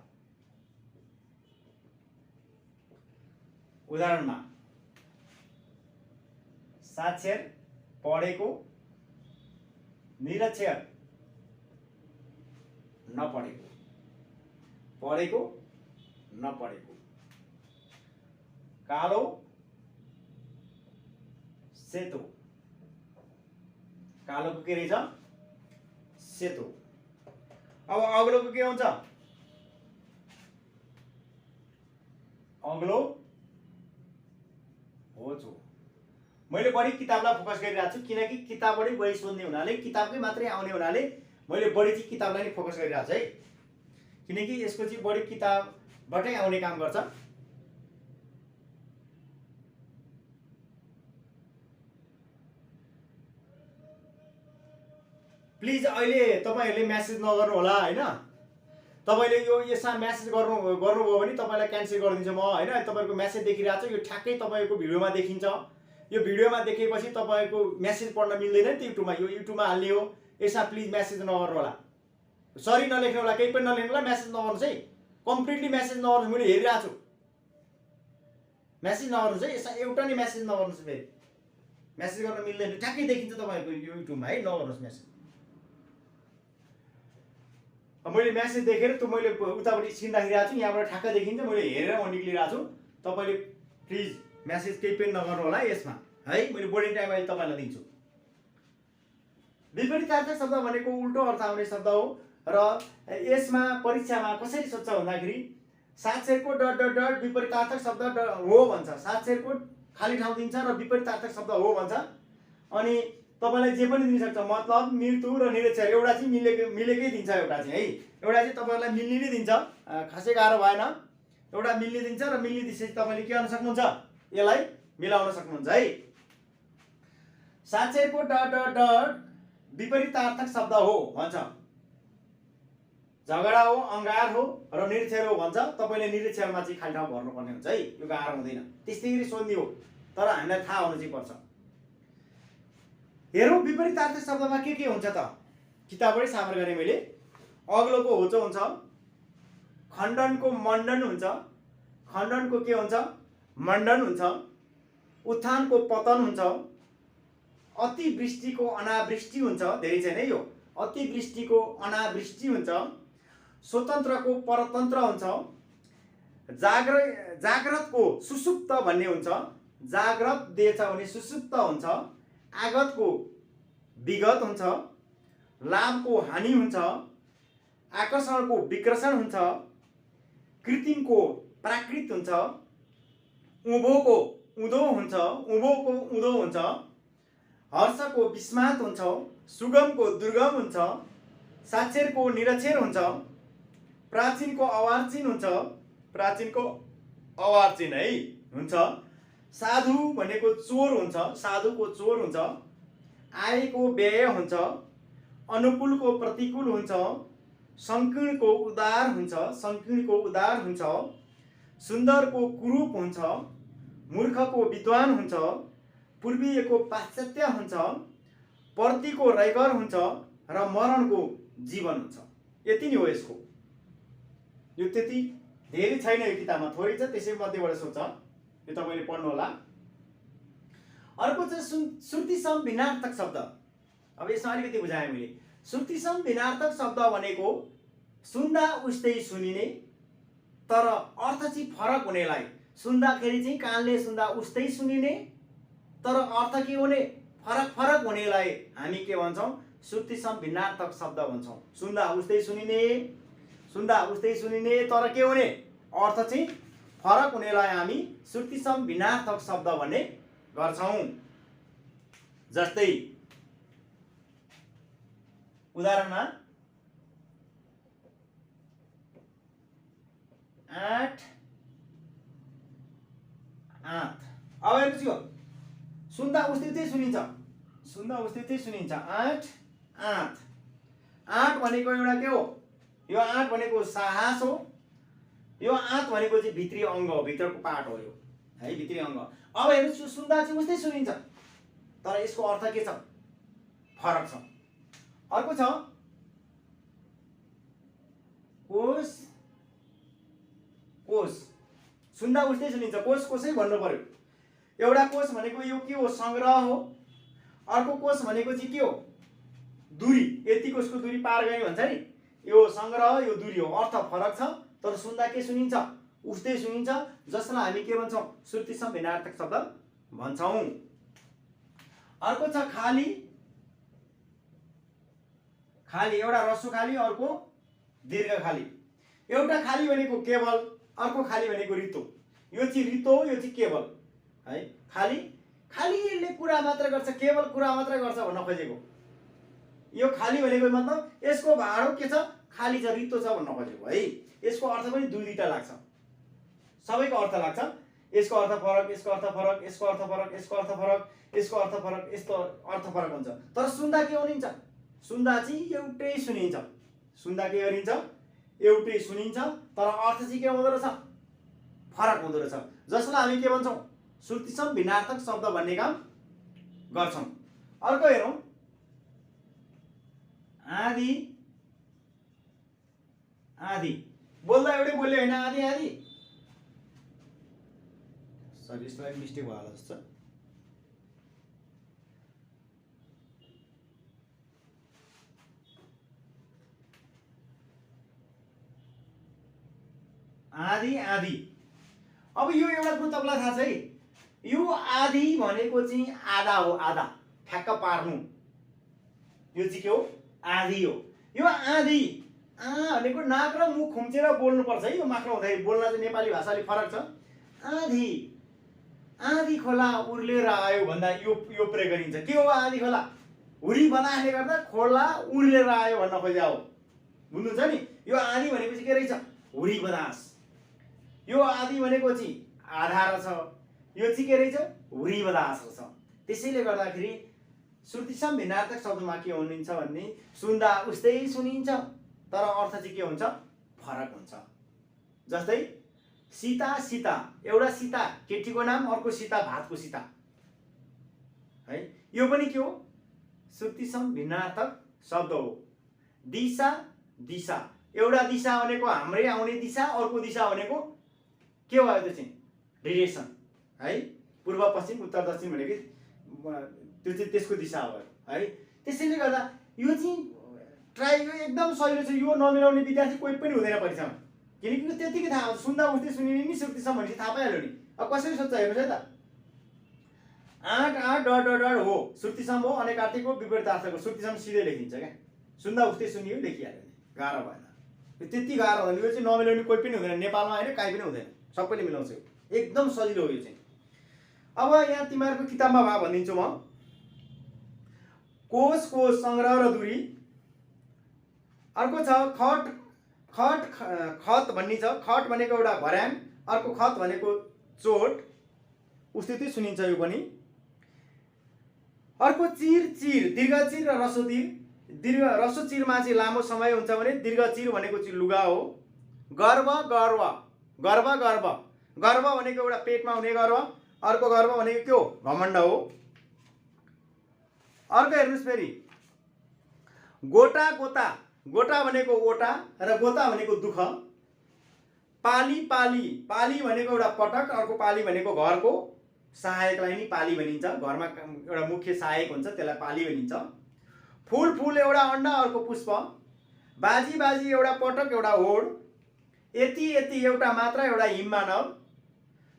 A: उदाहरणमा साक्षर पढेको, निरक्षर नपढेको, पढेको नपढेको, कालो सेतो, कालोको के रहेछ? सेतो। अब अग्लोको के हुन्छ? अग्लो होचो। मैले बढी किताबलाई फोकस गरिरहेको छु, किनकि किताबबाटै बढी सोध्ने हुनाले, किताबकै मात्रै आउने हुनाले मैले बढी चाहिँ किताबलाई नै फोकस गरिरहेको छु है, किनकि यसको चाहिँ बढी किताबबाटै आउने काम गर्छ। प्लिज अहिले तपाईहरुले मेसेज नगर्नु होला हैन, तपाईँले यो यसमा म्यासेज गर्नुभयो भने तपाईँलाई क्यान्सल गरिदिन्छु म होइन। तपाईँको म्यासेज देखिरहेको छ, यो ठ्याक्कै तपाईँको भिडियोमा देखिन्छ। यो भिडियोमा देखेपछि तपाईँको म्यासेज पढ्न मिल्दैन नि त। यो युट्युबमा हाल्ने हो। यसमा प्लिज म्यासेज नगर्नु होला, सरी नलेख्नु होला, केही पनि नलेख्नु होला, म्यासेज नगर्नुहोस् है, कम्प्लिटली म्यासेज नगर्नुहोस्। मैले हेरिरहेको छु, म्यासेज नगर्नुहोस् है, यसमा एउटा नै म्यासेज नगर्नुहोस्। फेरि म्यासेज गर्न मिल्दैन, ठ्याक्कै देखिन्छ तपाईँको यो युट्युबमा है, नगर्नुहोस् म्यासेज। मैले म्यासेज देखेर त्यो मैले उतापट्टि स्क्रिन राखिरहेको छु, यहाँबाट ठ्याक्कै देखिन्छ, मैले हेरेर म निक्लिरहेको छु। तपाईँले प्लिज म्यासेज केही पनि नगर्नु होला यसमा है। मैले बोर्डिङ टाइम अहिले तपाईँलाई दिन्छु। विपरीतार्थक शब्द भनेको उल्टो अर्थ आउने शब्द हो र यसमा परीक्षामा कसरी सोध्छ भन्दाखेरि साक्षरको डट डट डट विपरीतार्थक शब्द हो भन्छ। साक्षरको खाली ठाउँ दिन्छ र विपरीतार्थक शब्द हो भन्छ। अनि तपाईँलाई जे पनि दिन सक्छ, मतलब, मृत्यु र निरक्षर। एउटा चाहिँ मिलेकै दिन्छ, एउटा चाहिँ है, एउटा चाहिँ तपाईँलाई मिल्ने नै दिन्छ, खासै गाह्रो भएन। एउटा मिल्ने दिन्छ र मिल्ने दिएपछि तपाईँले के गर्न सक्नुहुन्छ, यसलाई मिलाउन सक्नुहुन्छ है। साक्षरको डट डट डट विपरीतार्थक शब्द हो भन्छ। झगडा हो, अङ्गार हो र निरक्षर हो भन्छ। तपाईँले निरक्षरमा चाहिँ खाली ठाउँ भर्नुपर्ने हुन्छ है, यो गाह्रो हुँदैन। त्यस्तै गरी सोध्ने हो, तर हामीलाई थाहा हुनु चाहिँ पर्छ। हेरौँ विपरीतार्थक शब्दमा के हुन्छ त। किताबबाटै सामर गरेँ मैले। अग्लोको होचो हुन्छ, खण्डनको मण्डन हुन्छ, खण्डनको के हुन्छ, मण्डन हुन्छ, उत्थानको पतन हुन्छ, अतिवृष्टिको अनावृष्टि हुन्छ, धेरै छैन है यो, अतिवृष्टिको अनावृष्टि हुन्छ, स्वतन्त्रको परतन्त्र हुन्छ, जाग्रतको सुसुप्त भन्ने हुन्छ, जाग्रत दिएछ भने सुसुप्त हुन्छ, आगतको विगत हुन्छ, लाभको हानि हुन्छ, आकर्षणको विकर्षण हुन्छ, कृत्रिमको प्राकृत हुन्छ, उँभोको उँधो हुन्छ, उँभोको उँधो हुन्छ, हर्षको विस्मात हुन्छ, सुगमको दुर्गम हुन्छ, साक्षरको निरक्षर हुन्छ, प्राचीनको अवार्चीन हुन्छ, प्राचीनको अवार्चीन है हुन्छ, साधु भनेको चोर हुन्छ, साधुको चोर हुन्छ, आयको व्यय हुन्छ, अनुकूलको प्रतिकूल हुन्छ, संकीर्णको उदार हुन्छ, संकीर्णको उदार हुन्छ, सुन्दरको कुरूप हुन्छ, मूर्खको विद्वान हुन्छ, पूर्वीयको पाश्चात्य हुन्छ, प्रतिको रैगर हुन्छ र मरणको जीवन हुन्छ। यति नै हो यसको। यो त्यति धेरै छैन यो किताबमा, थोरै छ, त्यसै मध्येबाट सोध्छ, यो तपाईँले पढ्नु होला। अर्को चाहिँ श्रुतिसम भिन्नार्थक शब्द। अब यसमा अलिकति बुझाएँ मैले। श्रुतिसम भिन्नार्थक शब्द भनेको सुन्दा उस्तै सुनिने तर अर्थ चाहिँ फरक हुनेलाई, सुन्दाखेरि चाहिँ कानले सुन्दा उस्तै सुनिने तर अर्थ के हुने, फरक फरक हुनेलाई हामी के भन्छौँ, श्रुतिसम भिन्नार्थक शब्द भन्छौँ। सुन्दा उस्तै सुनिने तर के हुने, अर्थ चाहिँ फरक हुनेलाई हामी श्रुतिसम भिन्नार्थक शब्द भन्ने गर्छौँ। जस्तै उदाहरणमा 8 आँत। अब हेर्नुहोस्, यो सुन्दा उस्तै सुनिन्छ, सुन्दा उस्तै सुनिन्छ। 8 आँत। आँट भनेको एउटा के हो, यो आँट भनेको साहस हो, यो आँत भनेको चाहिँ भित्री अङ्ग हो, भित्रको पार्ट हो यो है, भित्री अङ्ग। अब हेर्नुहोस्, यो सुन्दा चाहिँ उस्तै सुनिन्छ तर यसको अर्थ के छ, फरक छ। अर्को छ कोष। कोष सुन्दा उस्तै सुनिन्छ, कोष कोषै भन्नु पर्यो। एउटा कोष भनेको यो के हो, संग्रह हो। अर्को कोष भनेको चाहिँ के हो, दूरी, यति कोषको दूरी पार गयो भन्छ नि, यो संग्रह, यो दूरी हो। अर्थ फरक छ तर सुन्दा के सुनिन्छ, उस्तै सुनिन्छ, जसलाई हामी के भन्छौँ, श्रुतिसम भिन्नार्थक शब्द भन्छौँ। अर्को छ खाली। खाली, एउटा ह्रस्व खाली, अर्को दीर्घ खाली। एउटा खाली भनेको केवल, अर्को खाली भनेको रितो। यो चाहिँ रितो, यो चाहिँ केवल है। खाली, खालीले कुरा मात्र गर्छ, केवल कुरा मात्र गर्छ भन्न खोजेको। यो खाली भनेको मतलब यसको भाडो के छ, खाली छ, रितो छ भन्न खोजेको है। यसको अर्थ पनि दुईटा लाग्छ, सबैको अर्थ लाग्छ। यसको अर्थ फरक, यसको अर्थ फरक, यसको अर्थ फरक, यसको अर्थ फरक, यसको अर्थ फरक, यस्तो अर्थ फरक हुन्छ। तर सुन्दा के हुनिन्छ, सुन्दा चाहिँ एउटै सुनिन्छ। सुन्दा के गरिन्छ, एउटै सुनिन्छ तर अर्थ चाहिँ के हुँदो रहेछ, फरक हुँदो रहेछ, जसलाई हामी के भन्छौँ श्रुतिसम भिन्नार्थक शब्द भन्ने काम गर्छौँ। अर्को हेरौँ, आदि आदि बोल्दा एउटै बोल्यो होइन, आदि आदि, सरी यसलाई मिस्टेक भयो होला जस्तो, आदि आदि। अब यो एउटा कुरो तपाईँलाई थाहा छ है, यो आदि भनेको चाहिँ आधा हो, आधा ठ्याक्क पार्नु, यो चाहिँ के हो, आदि हो। यो आदि भनेको नाक र मुख खुम्चेर बोल्नुपर्छ है, यो मात्र हुँदाखेरि बोल्न चाहिँ नेपाली भाषा अलिक फरक छ। आधी आधी खोला उर्लेर आयो भन्दा यो प्रयोग गरिन्छ। के हो आधी खोला, हुरी बनाएले गर्दा खोला उर्लेर आयो भन्न खोजे हो, बुझ्नुहुन्छ नि। यो आधी भनेको चाहिँ के रहेछ, हुरी बनास। यो आदि भनेको चाहिँ आधा रहेछ, यो चाहिँ के रहेछ, हुरी बदास रहेछ। त्यसैले गर्दाखेरि श्रुतिसम भिन्नार्थक शब्दमा के हुनुहुन्छ भन्ने सुन्दा उस्तै सुनिन्छ तर अर्थ चाहिँ के हुन्छ, फरक हुन्छ। जस्तै सीता सीता, एउटा सीता केटीको नाम, अर्को सीता भातको सीता है, यो पनि के हो, श्रुतिसम भिन्नार्थक शब्द हो। दिशा दिशा, एउटा दिशा भनेको हाम्रै आउने दिशा, अर्को दिशा भनेको के भयो त्यो चाहिँ डिरेक्सन है, पूर्व पश्चिम उत्तर दक्षिण भनेको त्यो चाहिँ त्यसको दिशा हो है। त्यसैले गर्दा यो चाहिँ ट्राई एकदम सजिलो छ, यो नमिलाउने विद्यार्थी कोही पनि हुँदैन परीक्षामा, किनकि त्यतिकै थाहा हुन्छ, सुन्दा उस्तै सुनिने नि श्रुतिसम भनेपछि थाहा पाइहाल्यो नि। अब कसरी सोध्छ हेर्नुहोस् है त, आँट आँट डट डट डट हो श्रुतिसम हो, अनेकार्थीको विपरीतार्थको श्रुतिसम सिधै लेखिन्छ क्या, सुन्दा उस्तै सुनियो लेखिहाल्यो नि, गाह्रो भएन, त्यति गाह्रो हुँदैन। यो चाहिँ नमिलाउने कोही पनि हुँदैन नेपालमा होइन, कहीँ पनि हुँदैन, सबैले मिलाउँछ, एकदम सजिलो हो यो चाहिँ। अब यहाँ तिमीहरूको किताबमा भए भनिदिन्छु म, कोषको संग्रह र दूरी, अर्को छ खट खट खत भन्ने छ, खट भनेको एउटा भर्याङ, अर्को खत भनेको चोट, उस्तै त्यही सुनिन्छ यो पनि। अर्को चिर चिर, दीर्घ चिर र रसो चिर, दीर्घ रसो चिरमा चाहिँ लामो समय हुन्छ भने दीर्घ चिर भनेको चाहिँ लुगा हो। गर्व गर्व, गर्व गर्व, गर्व भनेको एउटा पेटमा हुने गर्व, अर्को गर्व भनेको के हो, घमण्ड हो। अर्को हेर्नुहोस् फेरि, गोटा गोता, गोटा भनेको ओटा र गोता भनेको दुःख। पाली पाली, पाली भनेको एउटा पटक, अर्को पाली भनेको घरको सहायकलाई नि पाली भनिन्छ, घरमा एउटा मुख्य सहायक हुन्छ त्यसलाई पाली भनिन्छ। फुल फुल एउटा अन्डा, अर्को पुष्प। बाजी बाजी एउटा पटक, एउटा होड। यति यति एउटा मात्रा, एउटा हिममानव।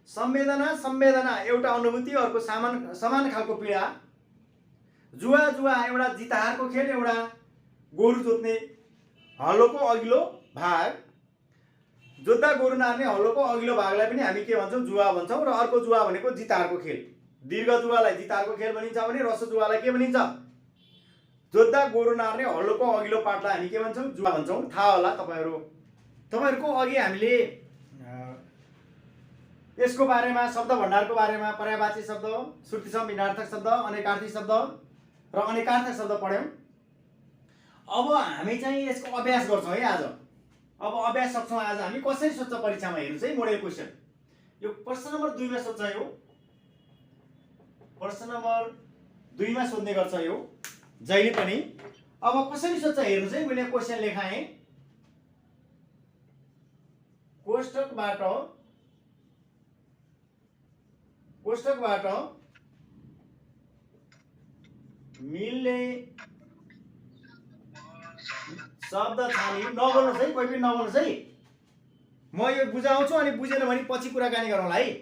A: संवेदना संवेदना एउटा अनुभूति, अर्को समान खालको पीडा। जुवा जुवा एउटा जिताहारको खेल, एउटा गोरु जोत्ने हलोको अघिल्लो भाग। जोत्दा गोरु नार्ने हलोको अघिल्लो भागलाई पनि हामी के भन्छौँ, जुवा भन्छौँ। र अर्को जुवा भनेको जिताहारको खेल। दीर्घ जुवालाई जिताहारको खेल भनिन्छ भने रसो जुवालाई के भनिन्छ, जोत्दा गोरु नार्ने हलोको अघिल्लो पार्टलाई हामी के भन्छौँ, जुवा भन्छौँ। थाहा होला तपाईँहरूको अघि हामीले यसको बारेमा, शब्द भण्डारको बारेमा, पर्यायवाची शब्द, श्रुतिसम भिन्नार्थक शब्द, अनेकार्थी शब्द र अनेकार्थक शब्द पढ्यौँ। अब हामी चाहिँ यसको अभ्यास गर्छौँ है आज। अब अभ्यास सक्छौँ आज हामी, कसरी सोध्छ परीक्षामा हेर्नुहोस् है। मोडल क्वेसन यो प्रश्न नम्बर 2 मा सोध्छ, यो प्रश्न नम्बर 2 मा सोध्ने गर्छ यो जहिले पनि। अब कसरी सोध्छ हेर्नुहोस् है, मैले क्वेसन लेखाएँ, कोष्टकबाट मिल्ने शब्द छानी, नबोल्नुहोस् है, कोही पनि नबोल्नुहोस् है, म यो बुझाउँछु अनि बुझेन भने पछि कुराकानी गरौँला है।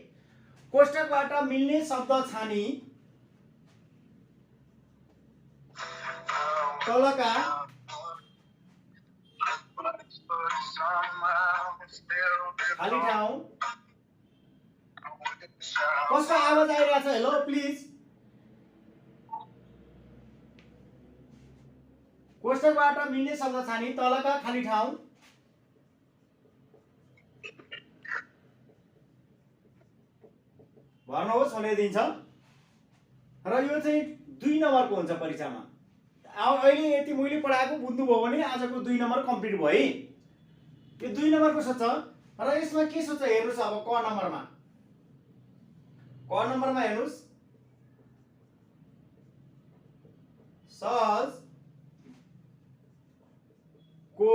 A: कोष्टकबाट मिल्ने शब्द छानी तलका खाली ठाउँ। कसको आवाज आइरहेको छ, हेलो प्लिज। कोष्टकबाट मिल्ने शब्द छानी तलका खाली ठाउँ। भर्नुहोस् भने दिन्छ र यो चाहिँ 2 नम्बरको हुन्छ परीक्षामा। अहिले यति मैले पढाएको बुझ्नुभयो भने आजको 2 नम्बर कम्प्लिट भयो है। यो 2 नम्बरको सोध्छ र यसमा के सोध्छ हेर्नुस्। अब क नम्बरमा हेर्नुस्, सहज को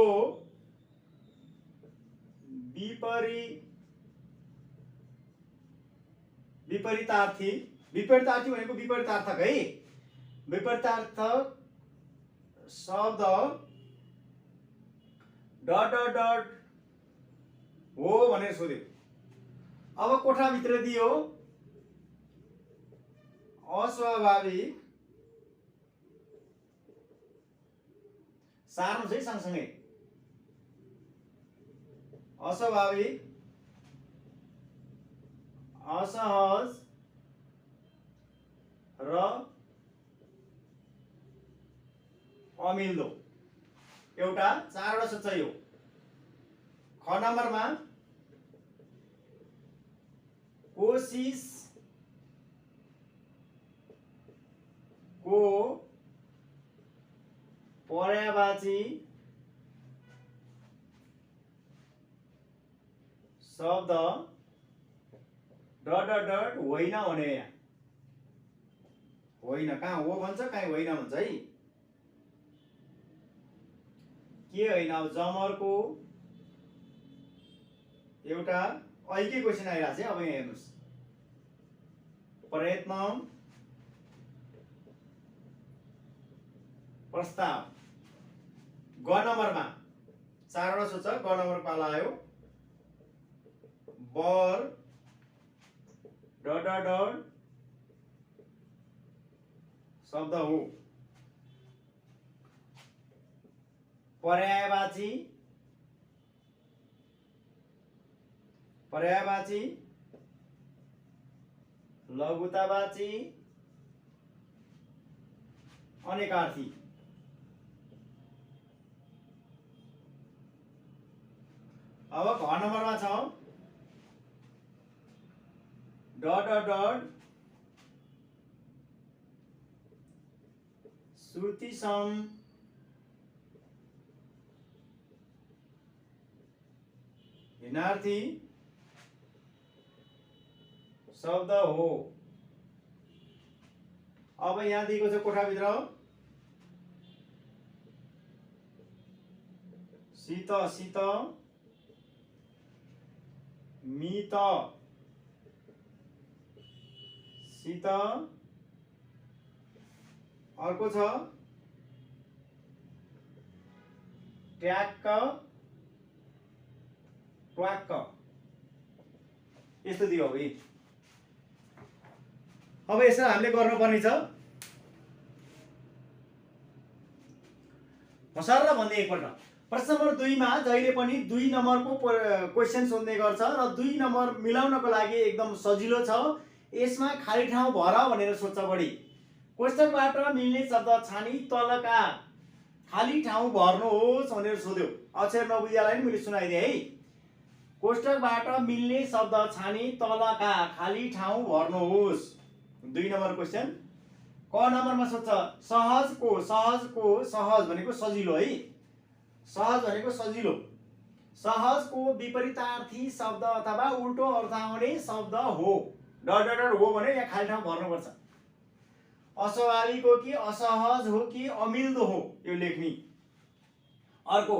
A: विपरीतार्थी भनेको विपरीतार्थक है। विपरीतार्थक शब्द डट डट डट हो भनेर सोध्यो। अब कोठाभित्र दियो अस्वाभाविक, सार्नुस् है सँगसँगै, अस्वाभाविक, असहज र अमिल्दो, एउटा 4 वटा सोध्छ यो। ख नम्बरमा कोशिश को पर्यायवाची शब्द डट डट डट होइन भने, यहाँ होइन कहाँ हो भन्छ कहाँ होइन भन्छ है। के होइन, अब जमरको एउटा अहिलेकै क्वेसन आइरहेको छ। अब यहाँ हेर्नुस्, प्रयत्न प्रस्ताव। ग नम्बरमा 4 वटा सोध्छ, ग नम्बर पाला आयो, बर डट डट डट शब्द हो, पर्यायवाची, लघुतावाची, अनेकार्थी। अब घ नम्बरमा छ डट डट डट श्रुति भिन्नार्थी शब्द हो। अब यहाँ दिएको छ कोठाभित्र शीत शीत, मित शीत, अर्को छ ट्याक्क ट्वाक्क, यस्तो दियो है। अब यसरी हामीले गर्नुपर्ने छ। सरल भन्दै एकपल्ट, प्रश्न नम्बर 2 मा जहिले पनि 2 नम्बरको क्वेसन सोध्ने गर्छ र 2 नम्बर मिलाउनको लागि एकदम सजिलो छ। यसमा खाली ठाउँ भर भनेर सोध्छ बढी। कोष्टकबाट मिल्ने शब्द छानी तलका खाली ठाउँ भर्नुहोस् भनेर सोध्यो। अक्षर नबुझियालाई नि मैले सुनाइदिएँ है। कोष्टकबाट मिल्ने शब्द छानी तलका खाली ठाउँ भर्नुहोस्, 2 नम्बर क्वेसन। क नम्बरमा सोध्छ सहज भनेको सजिलो है। सहज भनेको सजिलो, सहजको विपरीतार्थी शब्द अथवा उल्टो अर्थ आउने शब्द हो, डट डट डट हो भने यहाँ खाली ठाउँ भर्नुपर्छ। अस्वाभाविक हो कि असहज हो कि अमिल्दो हो यो लेख्ने। अर्को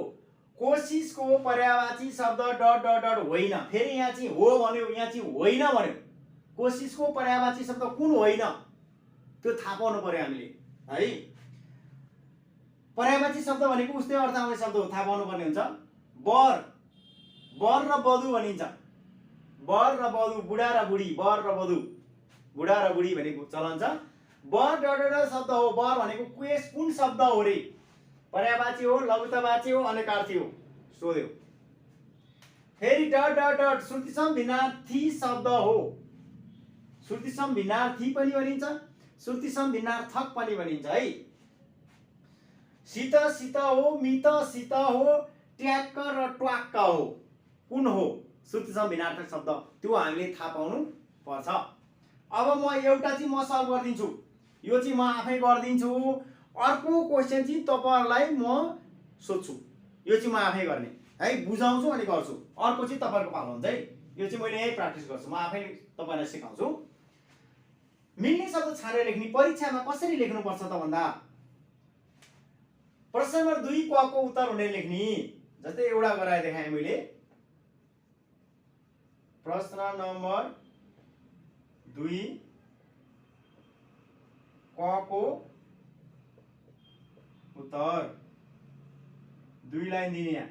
A: कोशिशको पर्यायवाची शब्द डट डट डट होइन, फेरि यहाँ चाहिँ हो भन्यो, यहाँ चाहिँ होइन भन्यो। कोशिशको पर्यायवाची शब्द कुन होइन त्यो थाहा पाउनु पर्यो हामीले है। पर्यायवाची शब्द भनेको उस्तै अर्थ आउने शब्द हो, थाहा पाउनु पर्ने हुन्छ। बर र बधु भनिन्छ, बर र बधु, बुढा र बुढी, बर र बधु, बुढा र बुढी भनेको चलन छ। बर डट डट शब्द हो, बर भनेको कुन शब्द हो रे, पर्यायवाची हो, लघुतावाची हो, अनेकार्थी हो सोध्यो। फेरि डट डट डट श्रुतिसम भिन्नार्थी शब्द हो, श्रुतिसम भिन्नार्थी पनि भनिन्छ, श्रुतिसम भिन्नार्थक पनि भनिन्छ है। शीत शीत हो, मित शीत हो, ट्याक्क र ट्वाक्क हो, कुन हो श्रुतिसम भिन्नार्थक शब्द त्यो हामीले थाहा पाउनु पर्छ। अब म एउटा चाहिँ म सल्भ गरिदिन्छु, यो चाहिँ म आफै गरिदिन्छु। अर्को क्वेसन चाहिँ तपाईहरुलाई म सोध्छु, यो चाहिँ म आफै गर्ने है, बुझाउँछु अनि गर्छु। अर्को चाहिँ तपाईँहरूको पालो हुन्छ है। यो चाहिँ मैले यही प्र्याक्टिस गर्छु, म आफैले तपाईँलाई सिकाउँछु। मिल्ने शब्द छानेर लेख्ने परीक्षामा कसरी लेख्नुपर्छ त भन्दा प्रश्न नम्बर 2 क को उत्तर हुने लेख्ने। जस्तै एउटा गराए देखाएँ मैले। प्रश्न नम्बर 2 क को उत्तर 2 लाइन दिने यहाँ।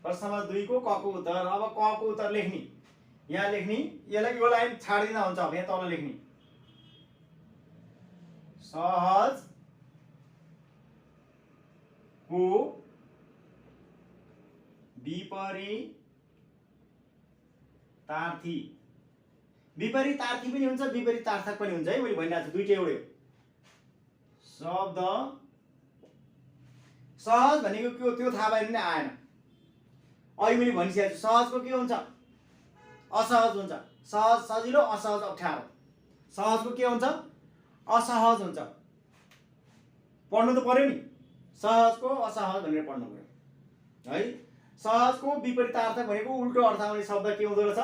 A: प्रश्न नम्बर 2 को क को उत्तर। अब क को उत्तर लेख्ने, यहाँ लेख्ने। यसलाई यो लाइन छाडिदिँदा हुन्छ। अब यहाँ तल लेख्ने सहज को विपरीतार्थी। विपरीतार्थी पनि हुन्छ, विपरीतार्थक पनि हुन्छ है। मैले भनिरहेको छु दुईटै एउटै हो। शब्द सहज भनेको के हो त्यो थाहा भएन भने आएन। अहिले मैले भनिसकेको छु सहजको के हुन्छ, असहज हुन्छ। सहज सजिलो, असहज अप्ठ्यारो। सहजको के हुन्छ, असहज हुन्छ। पढ्नु त पर्यो नि, सहजको असहज भनेर पढ्नु पर्यो है। सहजको विपरीतार्थ भनेको उल्टो अर्थ आउने शब्द के हुँदो रहेछ,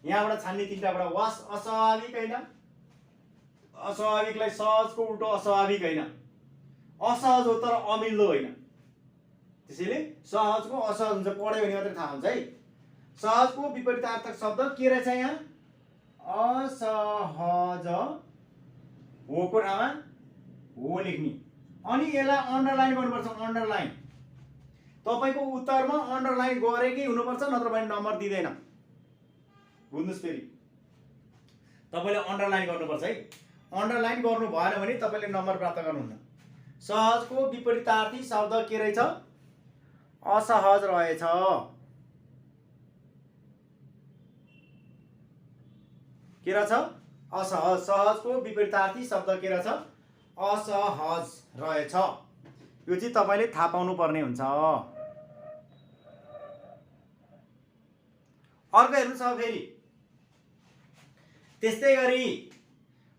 A: यहाँबाट छान्ने 3टाबाट वास अस्वाभाविक होइन। अस्वाभाविकलाई सहजको उल्टो अस्वाभाविक होइन, असहज हो तर अमिल्दो होइन। त्यसैले सहजको असहज हुन्छ, पढ्यो भने मात्रै थाहा हुन्छ है। सहजको विपरीतार्थक शब्द के रहेछ यहाँ, असहज हो को ठाउँमा हो लेख्ने। अनि यसलाई अन्डरलाइन गर्नुपर्छ। अन्डरलाइन तपाईको उत्तरमा अन्डरलाइन गरेकै हुनुपर्छ, नत्र भने नम्बर दिँदैन। बुझ्नुस्, फेरि तपाईले अन्डरलाइन गर्नुपर्छ है। अन्डरलाइन गर्नु भएन भने तपाईले नम्बर प्राप्त गर्नुहुन्न। सहजको विपरीतार्थी शब्द के रहेछ, असहज रहेछ। के रहेछ, असहज। सहजको विपरीतार्थी शब्द के रहेछ, असहज रहेछ। यो चाहिँ तपाईले थाहा पाउनु पर्ने हुन्छ। अर्को हेर्नुस् अब फेरि त्यस्तै गरी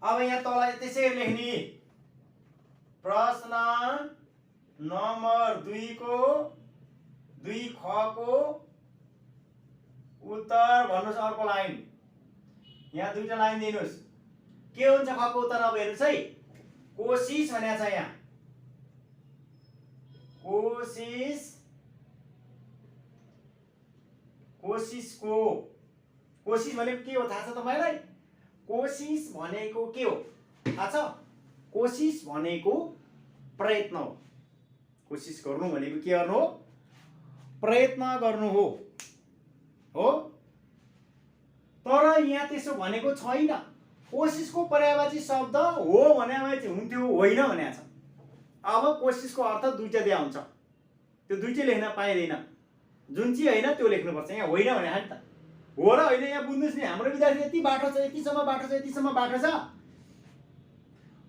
A: अब यहाँ तल त्यसै लेख्ने। प्रश्न नम्बर 2 को 2 ख को उत्तर भन्नुस्। अर्को लाइन यहाँ 2टा लाइन दिनुस्। के हुन्छ ख को उत्तर, अब हेर्नुस् है। कोशिश भनेको छ यहाँ, कोशिश। कोशिशको कोशिश भनेको के हो थाहा छ तपाईलाई? कोशिश भनेको के हो थाहा छ? कोशिश भनेको प्रयत्न हो। कोशिश गर्नु भनेको के गर्नु हो, प्रयत्न गर्नु हो। हो, तर यहाँ त्यसो भनेको छैन। कोशिशको पर्यायवाची शब्द हो भने हुन्थ्यो, होइन भनेको छ। अब कोशिशको अर्थ दुईटा दिया हुन्छ, त्यो दुईटै लेख्न पाइँदैन। जुन चाहिँ होइन त्यो लेख्नुपर्छ। यहाँ होइन भने नि त हो र होइन। यहाँ बुझ्नुस् नि, हाम्रो विद्यार्थी यति बाटो छ, यतिसम्म बाटो छ, यतिसम्म बाटो छ।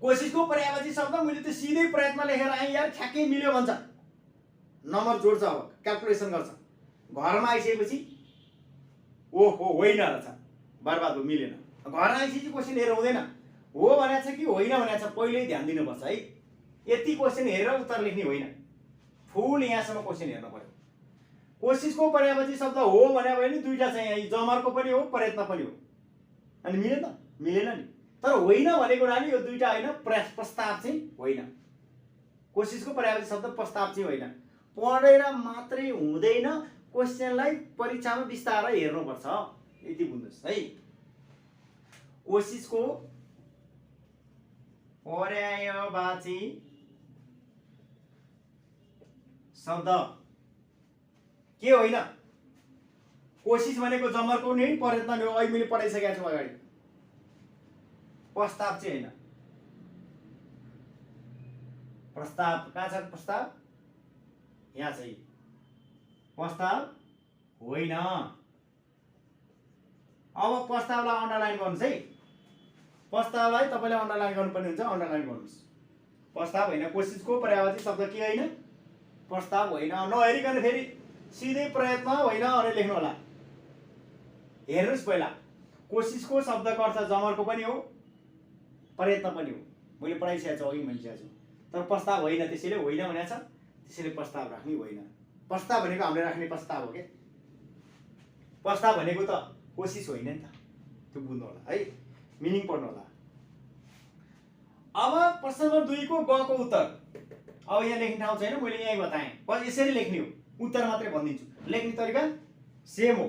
A: कोशिशको पर्यायवाची शब्द मैले त सिधै प्रयत्न लेखेर आएँ यार, ठ्याक्कै मिल्यो भन्छ। नम्बर जोड्छ, अब क्याल्कुलेसन गर्छ। घरमा आइसकेपछि ओहो होइन रहेछ, बर्बाद हो, मिलेन। घर आइसकेपछि क्वेसन हेरेर हुँदैन। हो भनेको छ कि होइन भनेको छ, पहिल्यै ध्यान दिनुपर्छ है। यति क्वेसन हेरेर उत्तर लेख्ने होइन, फुल यहाँसम्म क्वेसन हेर्नु पर्यो। कोशिशको पर्यायवाची शब्द हो भने पनि दुईटा छ यहाँ, जमरको पनि हो, प्रयत्न पनि हो। अनि मिल्यो त? मिलेन नि। तर होइन भनेको नानी यो दुईटा होइन, प्रस्ताव चाहिँ होइन। कोशिशको पर्यायवाची शब्द प्रस्ताव चाहिँ होइन। पढेर मात्रै हुँदैन, क्वेसनलाई परीक्षामा बिस्तारै हेर्नुपर्छ। यति बुझ्नुस् है। कोशिशको पर्यायवाची शब्द के होइन, कोशिश भनेको जमरको नै प्रयत्न हो। अहिले मैले पढाइसकेको छु अगाडि। प्रस्ताव चाहिँ होइन। प्रस्ताव कहाँ छ? प्रस्ताव यहाँ छ। प्रस्ताव होइन। अब प्रस्तावलाई अन्डरलाइन गर्नुस् है। प्रस्तावलाई तपाईले अन्डरलाइन गर्नुपर्ने हुन्छ, अन्डरलाइन गर्नुस्। प्रस्ताव होइन, कोशिशको पर्यायवाची शब्द के होइन, प्रस्ताव होइन। नहेरिकन फेरि सिधै प्रयत्न होइन अनि लेख्नु होला। हेर्नुस् पहिला, कोशिशको शब्दको अर्थ जमरको पनि हो, प्रयत्न पनि हो। मैले पढाइसकेको छु, अघि भनिसकेको छु। तर प्रस्ताव होइन, त्यसैले होइन भनेको छ, त्यसैले प्रस्ताव राख्ने होइन। प्रस्ताव भनेको हामीले राख्ने प्रस्ताव हो के। प्रस्ताव भनेको त कोसिस होइन नि त, त्यो बुझ्नु होला है, मिनिङ पढ्नु होला। अब प्रश्न नम्बर 2 को ग को उत्तर। अब यहाँ लेख्ने ठाउँ छैन, मैले यही बताएँ। पछि यसरी लेख्ने हो, उत्तर मात्रै भनिदिन्छु। लेख्ने तरिका सेम हो,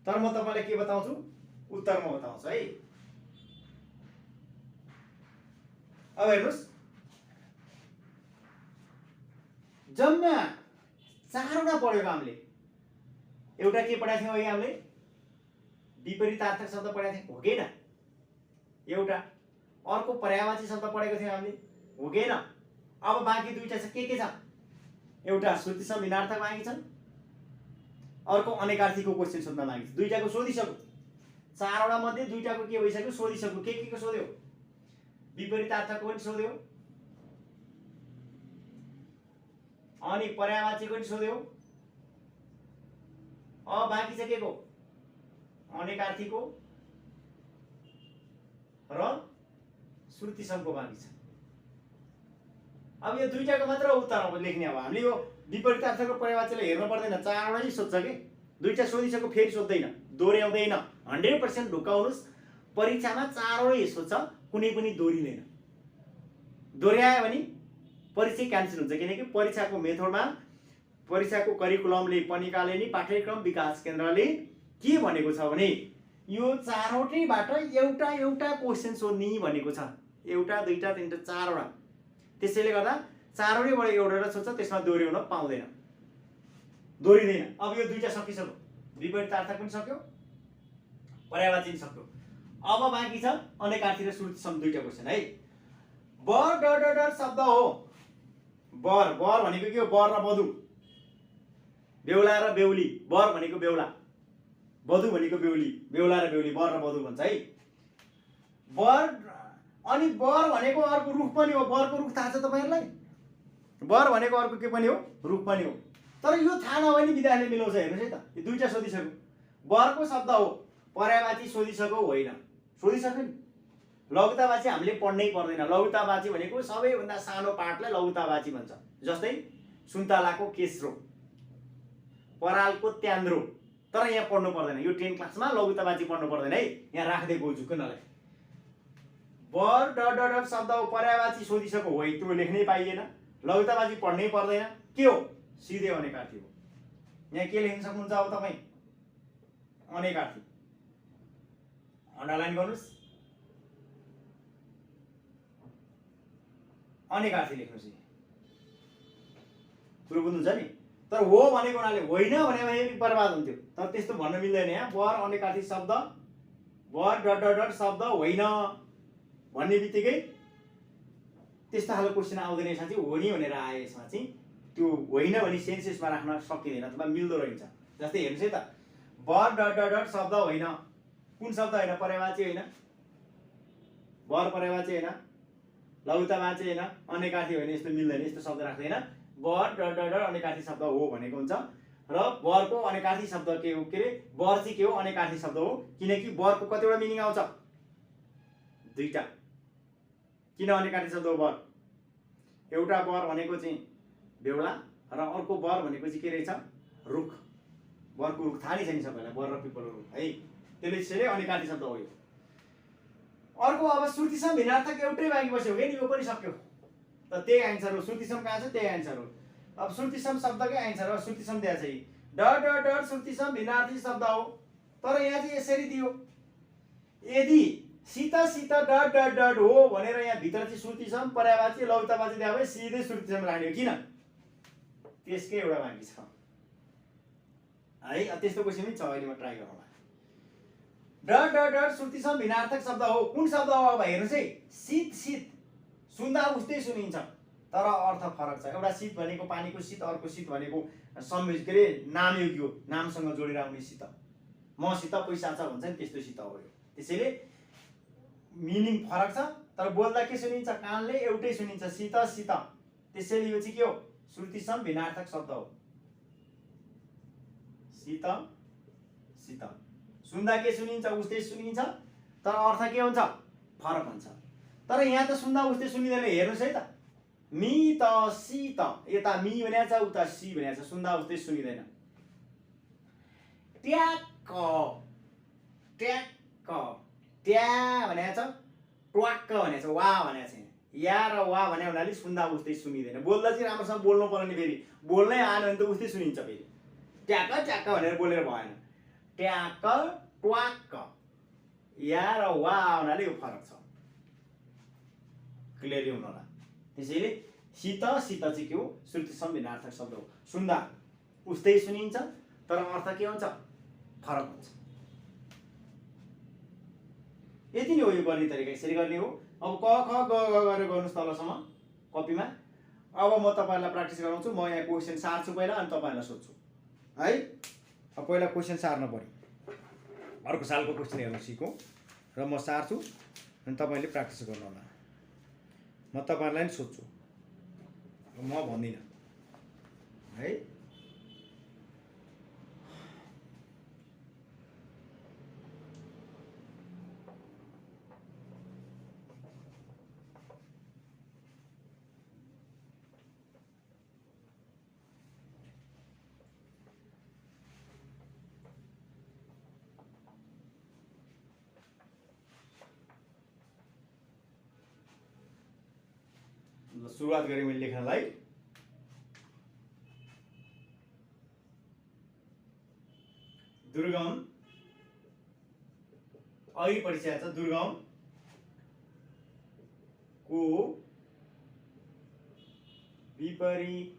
A: तर म तपाईँलाई के बताउँछु, उत्तरमा बताउँछु है। अब हेर्नुहोस्, जम्मा 4वटा पढेको हामीले। एउटा के पढाएको थियौँ अघि हामीले, विपरीतार्थक शब्द पढाएको थियौँ, हो कि हैन? एउटा अर्को पर्यायवाची शब्द पढेको थियौँ हामीले, हो कि हैन? अब बाँकी दुईटा छ, के छ? एउटा श्रुतिसम भिन्नार्थक बाँकी छन्, अर्को अनेकार्थीको क्वेशन सोध्न बाँकी छ। दुईटाको सोधिसक्यो, 4वटा मध्ये दुईटाको के भइसक्यो, सोधिसक्यो। के को सोध्यो? विपरीतार्थकको पनि सोध्यो, अनि पर्यायवाचीको पनि सोध्यो। अब बाँकी छ के को? अनेकार्थीको र श्रुतिसमको बाँकी छ। अब यो दुईटाको मात्र उत्तर अब लेख्ने। अब हामीले यो विपरीतार्थक र पर्यायवाचीलाई हेर्नु पर्दैन, 4वटा नै सोध्छ के। दुईटा सोधिसक्यो, फेरि सोध्दैन, दोहोऱ्याउँदैन। 100% ढुकाउनुस्, परीक्षामा 4वटै सोध्छ, कुनै पनि दोहोरिँदैन। दोहोऱ्यायो भने परीक्षा क्यान्सल हुन्छ, किनकि परीक्षाको मेथडमा, परीक्षाको करिकुलमले पनि निकाल्ने पाठ्यक्रम विकास केन्द्रले के भनेको छ भने यो 4वटैबाट एउटा एउटा क्वेशन सोध्ने भनेको छ। एउटा, दुईटा, तीनटा, 4वटा। त्यसैले गर्दा 4वटैबाट एउटा सोध्छ, त्यसमा दोहोऱ्याउन पाउँदैन, दोहोरिँदैन। अब यो दुईटा सकिसक्यो, विपरीतार्थक पनि सक्यो, पर्यायवाची पनि सक्यो। अब बाँकी छ अनेकार्थी र श्रुतिसम दुईटा क्वेशन है। बर डर डर डर शब्द हो। बर, बर भनेको के हो? बर र बधु, बेहुला र बेहुली। बर भनेको बेहुला, बधु भनेको बेहुली, बेहुला र बेहुली, बर र बधु भन्छ है। बर, अनि बर भनेको अर्को रुख पनि हो। बरको रुख थाहा छ तपाईहरुलाई? बर भनेको अर्को के पनि हो? रुख पनि हो। तर यो थाहा नभए नि विद्यार्थीले मिलाउँछ। हेर्नुस् है त, यो दुईटा सोधिसक्यो। बरको शब्द हो, पर्यायवाची सोधिसक्यो होइन? सोधिसक्यो नि। लघुतावाची हामीले पढ्नै पर्दैन। लघुतावाची भनेको सबैभन्दा सानो पाठलाई लघुतावाची भन्छ। जस्तै सुन्तलाको केस्रो, परालको त्यान्द्रो। तर यहाँ पढ्नु पर्दैन, यो 10 क्लासमा लघुतावाची पढ्नु पर्दैन है। यहाँ राख्दै गयो झुक्नलाई। बर डट डट डट शब्द हो, पर्यायवाची सोधिसक्यो होइन, त्यो लेख्नै पाइएन। लघुतावाची पढ्नै पर्दैन, के हो? सिधै अनेकार्थी हो। यहाँ के लेख्न सक्नुहुन्छ अब तपाईँ? अनेकार्थी। अन्डरलाइन गर्नुस्, अनेकार्थी लेख्नुस्। कुरो बुझ्नुहुन्छ नि? तर हो भनेको हुनाले, होइन भने बर्बाद हुन्थ्यो। तर त्यस्तो भन्न मिल्दैन। यहाँ बर अनेकार्थी शब्द, बर डट डट डट शब्द होइन भन्ने बित्तिकै त्यस्तो खालको क्वेसन आउँदैन साथी। हो नि भनेर आए यसमा चाहिँ त्यो होइन भने सेन्सेसमा राख्न सकिँदैन अथवा मिल्दो रहन्छ। जस्तै हेर्नुहोस् है त, बर डट डट डट शब्द होइन। कुन शब्द होइन? पर्यायवाची होइन, बर पर्यायवाची होइन, लघुतावाची होइन, अनेकार्थी होइन। यस्तो मिल्दैन, यस्तो शब्द राख्दैन। बर डट डट डट अनेकार्थी शब्द हो भनेको हुन्छ। र बरको अनेकार्थी शब्द के हो? के अरे बर चाहिँ के हो? अनेकार्थी शब्द हो। किनकि बरको कतिवटा मिनिङ आउँछ? दुईटा। किन अनेकार्थी शब्द हो बर? एउटा बर भनेको चाहिँ बेहुला र अर्को बर भनेको चाहिँ के रहेछ? रुख। बरको रुख थाहा नै छ नि सबैलाई, बर र पिपलको रुख है। त्यसले अनेकार्थी शब्द हो यो। अर्को अब श्रुतिसम भिन्नार्थक एउटै बाँकी बस्यो कि यो पनि सक्यो। त त्यही आन्सर हो। श्रुतिसम कहाँ छ? त्यही आन्सर हो। अब श्रुतिसम शब्दकै आन्सर हो। श्रुतिसम दिएको छ। डट डट डट श्रुतिसम भिन्नार्थी शब्द हो। तर यहाँ चाहिँ यसरी दियो, यदि Sita Sita dot dot dot हो भनेर यहाँ भित्र चाहिँ श्रुतिसम पर्यायवाची लघुतावाची दिए भए सिधै श्रुतिसम राख्ने हो। किन? त्यसकै एउटा बाँकी छ है। त्यस्तो क्वेसन पनि छ, अहिले म ट्राई गरौँला। डट डट डट श्रुतिसम भिन्नार्थक शब्द हो। कुन शब्द हो? अब हेर्नुहोस् है, शीत शीत सुन्दा उस्तै सुनिन्छ, तर अर्थ फरक छ। एउटा शीत भनेको पानीको शीत, अर्को शीत भनेको के अरे नामयुगी हो, नामसँग जोडेर आउने शीत। मसित पैसा छ भन्छ नि, त्यस्तो शीत हो यो। त्यसैले मिनिङ फरक छ, तर बोल्दा के सुनिन्छ? कानले एउटै सुनिन्छ, शीत शीत। त्यसैले यो चाहिँ के हो? श्रुतिसम भिन्नार्थक शब्द हो। शीत शीत, सुन्दा के सुनिन्छ? उस्तै सुनिन्छ, तर अर्थ के हुन्छ? फरक हुन्छ। तर यहाँ त सुन्दा उस्तै सुनिँदैन। हेर्नुहोस् है त, मी त सी त, यता मी भनेको छ उता सी भनेको छ, सुन्दा उस्तै सुनिँदैन। ट्याक्क ट्याक्क, ट्या भनेको छ, ट्वाक्क भनेको छ, वा भनेको छ। या र वा भने हुनाले सुन्दा उस्तै सुनिँदैन। बोल्दा चाहिँ राम्रोसँग बोल्नु पर्ने, फेरि बोल्नै आएन भने त उस्तै सुनिन्छ। फेरि ट्याक्क ट्याक्क भनेर बोलेर भएन। ट्याक्क ट्वाक्क, या र वा हुनाले यो फरक छ। क्लियर हुनु होला। त्यसैले सित सित चाहिँ के हो, श्रुति सम्भिन्नार्थक शब्द हो। सुन्दा उस्तै सुनिन्छ तर अर्थ के हुन्छ, फरक हुन्छ। यति नै हो यो गर्ने तरिका। यसरी गर्ने हो। अब क ख ग गरेर गर्नुहोस् तलसम्म कपीमा। अब म तपाईँहरूलाई प्र्याक्टिस गराउँछु। म यहाँ क्वेसन सार्छु पहिला अनि तपाईँहरूलाई सोध्छु है। अब पहिला क्वेसन सार्न पऱ्यो। अर्को सालको क्वेसन सिकौँ र म सार्छु अनि तपाईँले प्र्याक्टिस गर्नु होला। म तपाईँहरूलाई नि सोध्छु, म भन्दिनँ है। सुरुवात गरेँ मैले लेख्नलाई। दुर्गम, अघि पढिसकेको छ। दुर्गम को विपरीतार्थक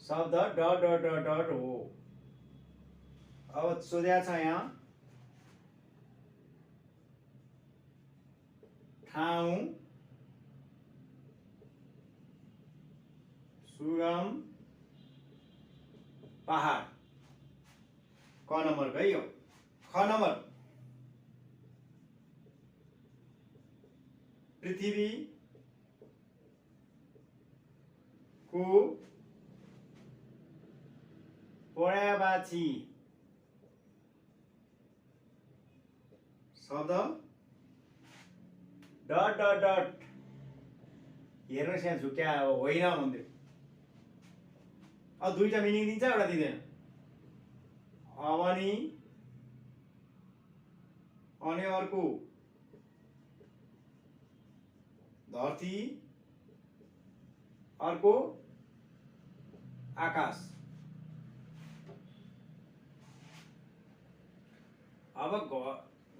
A: शब्द डट डट डट डट हो। अब सोधेको छ यहाँ ठाउँ, सुगम, पहाड। क नम्बर गयो। ख नम्बर पृथ्वी को पर्यायवाची शब्द डट डट डट। हेर्नुहोस् यहाँ झुक्या होइन भन्दै। अब दुईटा मिनिङ दिन्छ, एउटा दिँदैन। अवनी अनि अर्को धरती, अर्को आकाश। अब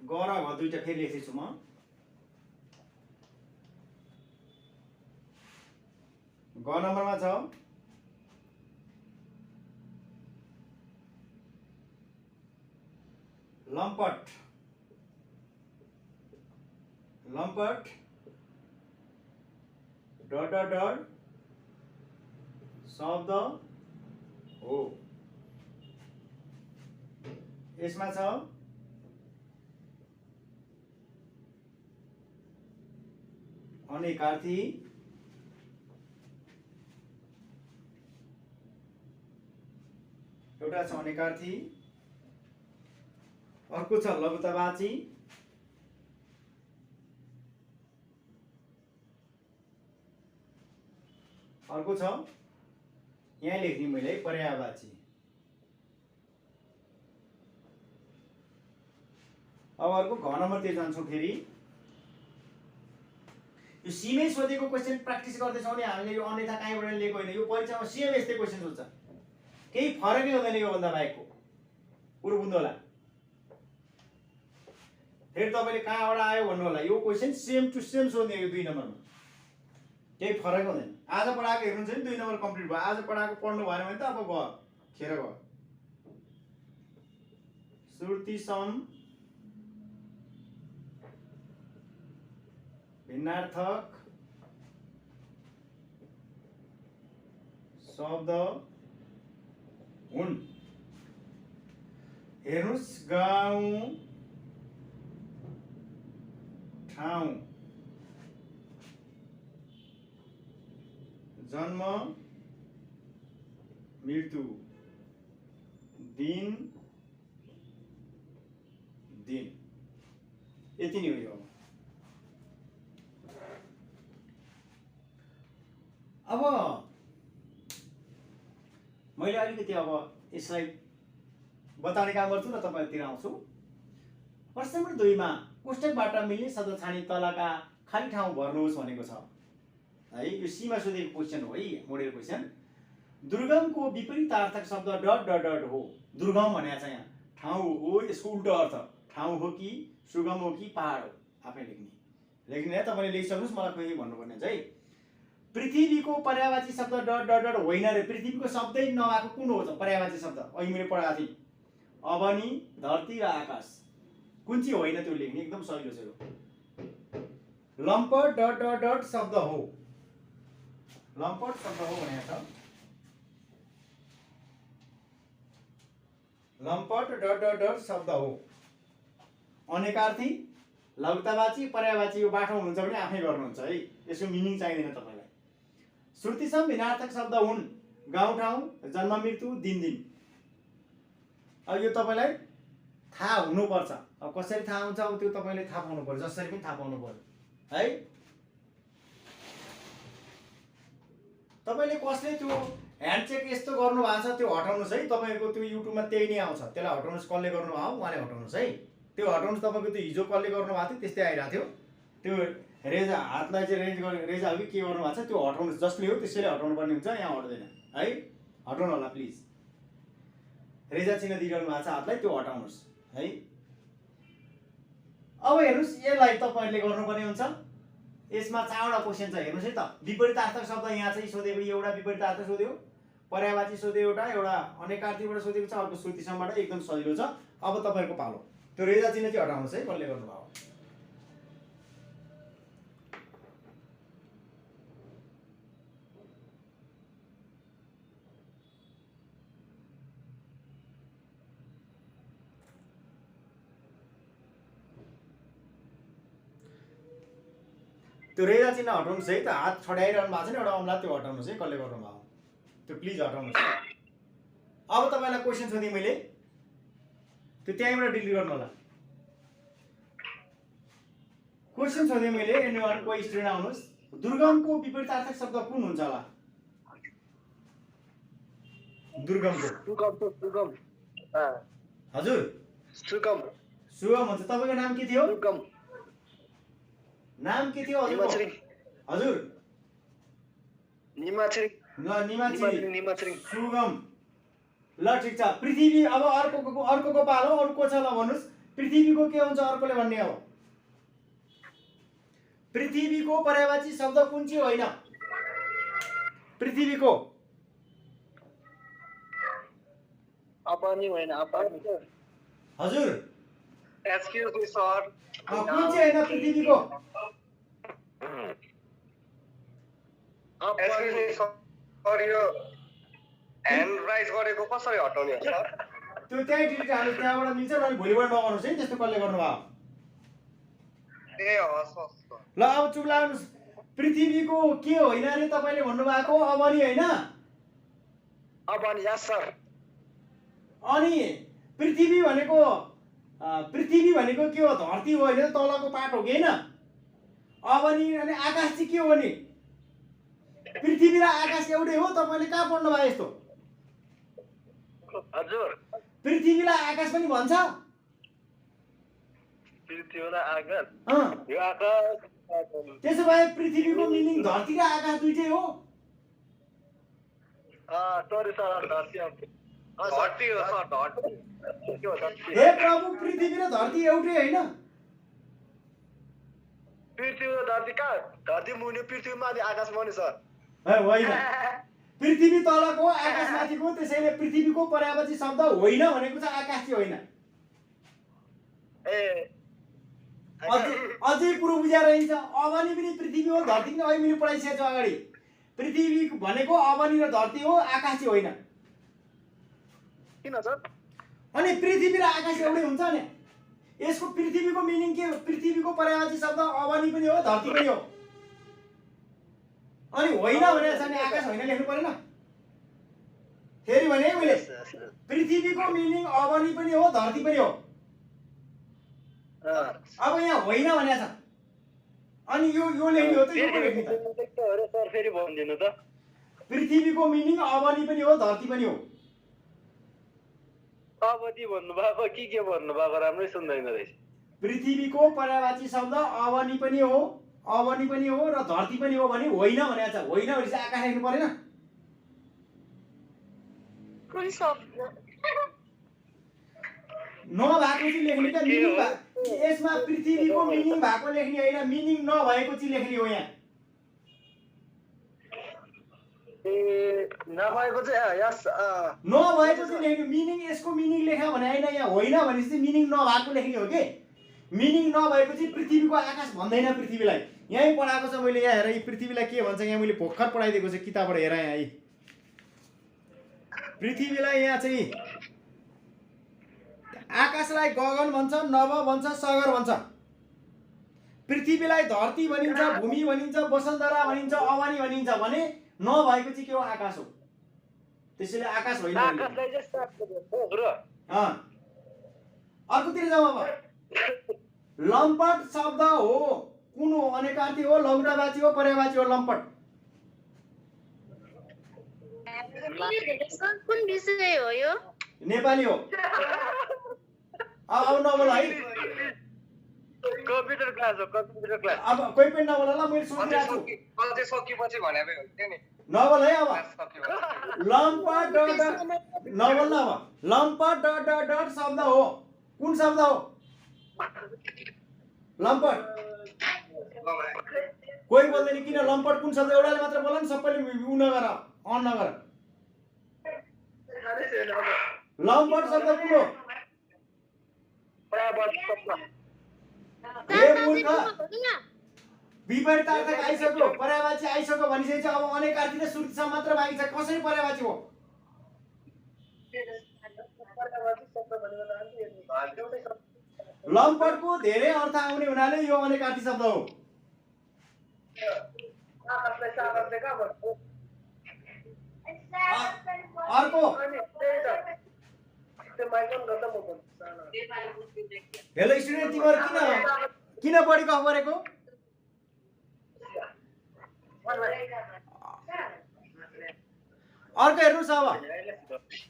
A: ग र घ दुईटा फेरि लेख्दैछु म। ग नम्बरमा छ लम्पट। लम्पट डट डट डट शब्द हो। यसमा छ अनेकार्थी, एउटा छ अनेकार्थी, अर्को छ लघुतावाची, अर्को छ यहाँ लेख्ने मैले पर्यायवाची। अब अर्को घ नम्बरतिर जान्छौँ। फेरि यो सीमै सोधेको क्वेसन प्र्याक्टिस गर्दैछौँ नि हामीले। यो अन्यथा कहीँबाट लिएको होइन। यो परीक्षामा सेम यस्तै क्वेसन सोध्छ, केही फरकै हुँदैन योभन्दा बाहेकको। कुरो बुझ्नु होला। फेरि तपाईँले कहाँबाट आयो भन्नु होला। यो क्वेसन सेम टु सेम सोध्ने यो 2 नम्बरमा, केही फरक हुँदैन। आज पढाएको हेर्नुहुन्छ नि 2 नम्बर कम्प्लिट भयो। आज पढाएको पढ्नु भएन भने त अब गयो, खेर गयो। श्रुति भिन्नार्थक शब्द हुन्। हेर्नुस्, गाउँ, ठाउँ, जन्म, मृत्यु, दिन, दिन। यति नै हो यो। अब मैले अलिकति अब यसलाई बताउने काम गर्छु र तपाईहरुतिर आउँछु। प्रश्न नम्बर 2 मा कोष्टकबाट मिल्ने शब्द छानी तलका खाली ठाउँ भर्नुहोस् भनेको छ है। यो सी मा सोधेको क्वेशन हो है, मोडेल क्वेशन। दुर्गमको विपरीतार्थक शब्द डट डट डट हो। दुर्गम भनेको छ यहाँ ठाउँ हो, यसको उल्टो अर्थ ठाउँ हो कि सुगम हो कि पहाड हो, आफै लेख्ने है। तपाईले लेखिसक्नुस्, मलाई कोही भन्नुपर्ने हुन्छ है। पृथ्वीको पर्यायवाची शब्द डट डट डट होइन रे। पृथ्वीको शब्दै नभएको कुन हो त पर्यायवाची शब्द? अहिले मैले पढाएको थिएँ अवनी, धरती र आकाश। कुन चाहिँ होइन त्यो लेख्ने, एकदम सजिलो छ यो। लम्पट डट डट डट शब्द हो। लम्पट शब्द हो भनेको छ। लम्पट डट डट डट शब्द हो। अनेकार्थी, लघुतावाची, पर्यायवाची यो बाटो हुनुहुन्छ भने आफै गर्नुहुन्छ है, यसको मिनिङ चाहिँदैन तपाईलाई। श्रुतिसम भिन्नार्थक शब्द हुन् गाउँ ठाउँ, जन्म मृत्यु, दिन दिन। अब यो तपाईलाई थाहा हुनुपर्छ। अब कसरी थाहा हुन्छ अब त्यो तपाईले थाहा पाउनु पर्छ, जसरी पनि थाहा पाउनु पर्छ है। तपाईले कसले त्यो ह्यान्डचेक यस्तो गर्नु भएको छ त्यो हटाउनुस् है। तपाईको त्यो युट्युबमा त्यही नै आउँछ, त्यसलाई हटाउनुस्। कसले गर्नु भयो उहाँले हटाउनुस् है। त्यो हटाउनुस्। तपाईको त्यो हिजो कसले गर्नु भएको थियो त्यस्तै आइरहेको थियो। त्यो रेजा हातलाई चाहिँ रेन्ज गर्ने रेजा हो कि के गर्नु भएको छ त्यो हटाउनुस्। जसले हो त्यसैले हटाउनु पर्ने हुन्छ, यहाँ हट्दैन है। हटाउनु होला प्लिज। रेजा चिन्ह दिइरहनु भएको छ हातलाई, त्यो हटाउनुस् है। अब हेर्नुस्, यसलाई तपाईहरुले गर्नुपर्ने हुन्छ। यसमा 4 वटा क्वेशन छ, हेर्नुस् है त। विपरीतार्थक शब्द यहाँ चाहिँ सोधेको एउटा विपरीतार्थक सोध्यो, पर्यायवाची सोध्यो एउटा अनेकार्थीबाट सोधेको छ, अर्को श्रुतिसमबाट। एकदम सजिलो छ। अब तपाईहरुको पालो। त्यो रेजा चिन्ह चाहिँ हटाउनुस् है, कसले गर्नु भयो। त्यो रेजा चिन्ह हटाउनुस् है त। हात छड्याइरहनु भएको छ नि एउटा औँला, त्यो हटाउनुस् है, कसले गर्नु भयो त्यो प्लिज हटाउनुस्। अब तपाईलाई क्वेशन सोधेँ मैले, त्यो त्यहीँबाट डिलिट गर्नु होला। क्वेशन सोधेँ मैले, एनीवन कोही स्टुडेन्ट आउनुस्। दुर्गमको विपरीतार्थक शब्द कुन हुन्छ होला? दुर्गमको
B: सुगम।
A: हजुर
B: सुगम।
A: सुगम हुन्छ। तपाईको नाम के थियो?
B: सुगम।
A: नाम के थियो हजुर? हजुर
B: निमाछिरिङ।
A: ल
B: निमाछिरिङ।
A: सुगम। ल ठीक छ। पृथ्वी। अब अर्कोको पालो। अरु को छ ल भन्नुस्। पृथ्वीको के हुन्छ अर्कोले भन्ने हो। पृथ्वीको पर्यायवाची शब्द कुन चाहिँ होइन? पृथ्वीको
B: अपनी होइन, अपनी।
A: हजुर
B: एक्सक्युज मी सर।
A: कुन चाहिँ होइन पृथ्वीको?
B: एक्सक्युज मी सर, यो ह्यान्ड राइज गरेको कसरी हटाउने हो सर?
A: त्यो त्यही डिलिट हाल्नुस्, त्यहाँबाट मिल्छ। अनि भोलिबाट नगर्नुस् है त्यस्तो। कसले गर्नु भयो?
B: ए हस् हस्।
A: ल अब चुप लाग्नुस्। पृथ्वीको के होइन रे तपाईले भन्नु भएको? अवनी होइन?
B: अपनी, यस सर।
A: अनि पृथ्वी भनेको के हो? धरती हो होइन? तलको पाट हो कि होइन? अवनी अनि आकाश चाहिँ के हो नि? पृथ्वी र आकाश एउटै हो। तपाईले कहाँ पढ्नु भयो यस्तो?
B: हजुर
A: पृथ्वीलाई आकाश पनि भन्छ।
B: पृथ्वी र आकाश। यो आकाश।
A: त्यसो भए पृथ्वीको मिनिङ धरती र आकाश दुईटै हो।
B: सरी सर, धरती हो सर, धरती के हो धरती?
A: हे प्रभु, पृथ्वी र धरती एउटै होइन?
B: पृथ्वी र धरती कहाँ? धरती मुनि, पृथ्वी माथि, आकाश मुनि सर।
A: होइन, पृथ्वी तलको आकाश माथिको। त्यसैले पृथ्वीको पर्यायवाची शब्द होइन भनेको छ, आकाश चाहिँ होइन।
B: ए
A: अझै कुरो बुझाएर रहन्छ। अवनी पनि पृथ्वी हो, धरती पनि। अहिले मैले पढाइसकेको छु अगाडि। पृथ्वी भनेको अवनी र धरती हो, आकाश चाहिँ होइन।
B: किन सर?
A: अनि पृथ्वी र आकाश एउटै हुन्छ नि। यसको पृथ्वीको मिनिङ के हो? पृथ्वीको पर्यायवाची शब्द अवनी पनि हो, धरती पनि हो। अनि होइन भनेको छ नि आकाश होइन लेख्नु परेन? फेरि भने मैले पृथ्वीको मिनिङ अवनी पनि हो, धरती पनि हो। अब यहाँ होइन भनेको छ अनि यो लेख्ने हो त यो लेख्ने त
B: सर फेरि भनिदिनु त
A: पृथ्वीको मिनिङ अवनी पनि हो धरती पनि हो
B: अवधि भन्नुभएको के भन्नुभएको राम्रै सुन्दैन रहेछ
A: पृथ्वीको पर्यायवाची शब्द अवनी पनि हो र धरती पनि हो भने होइन भनेको छ होइन भनेपछि आकाश लेख्नु परेन
C: कुन शब्द
A: नभएको चाहिँ लेख्ने क्या मिनिङ यसमा पृथ्वीको मिनिङ भएको लेख्ने होइन मिनिङ नभएको चाहिँ लेख्ने हो यहाँ
B: नभएको चाहिँ यस
A: नभएको चाहिँ लेख्ने मिनिङ यसको मिनिङ लेखा भने होइन यहाँ होइन भनेपछि चाहिँ मिनिङ नभएको लेख्ने हो कि मिनिङ नभएको चाहिँ पृथ्वीको आकाश भन्दैन पृथ्वीलाई यहीँ पढाएको छ मैले यहाँ हेर पृथ्वीलाई के भन्छ यहाँ मैले भर्खर पढाइदिएको छ किताबबाट हेर यहाँ पृथ्वीलाई यहाँ चाहिँ आकाशलाई गगन भन्छ नभ भन्छ सगर भन्छ पृथ्वीलाई धरती भनिन्छ भूमि भनिन्छ वसुन्धरा भनिन्छ अवनी भनिन्छ भने नभएको चाहिँ के हो आकाश हो त्यसैले आकाश होइन अर्कोतिर जाउँ अब लम्पट शब्द हो कुन हो अनेकार्थी हो लघुतावाची हो पर्यायवाची हो लम्पट
C: कुन विषय हो यो
A: नेपाली हो अब नबोल है
B: कम्प्युटर क्लास हो कम्प्युटर क्लास
A: अब कोही पनि नबोल ल मैले सोचिरहेको छु
B: अझै सकिएपछि भने हुन्थ्यो नि
A: नबोल है अब लम्पट नबोल न अब लम्पट डट शब्द हो कुन शब्द हो लम्पट कोही बोल्दैन किन लम्पट कुन शब्द एउटाले मात्र बोला नि सबैले उ नगर अन नगर लम्पट शब्द कुन हो विपरीतार्थक आइसक्यो पर्यायवाची आइसक्यो भनिसकेपछि अब अनेकार्थी र श्रुतिसम्म मात्र बाँकी छ कसरी पर्यायवाची हो लम्पटको धेरै अर्थ आउने हुनाले यो अनेकार्थी शब्द हो अर्को हेलो स्टुडेन्ट तिमीहरू किन बढी कफ गरेको अर्को हेर्नुहोस् अब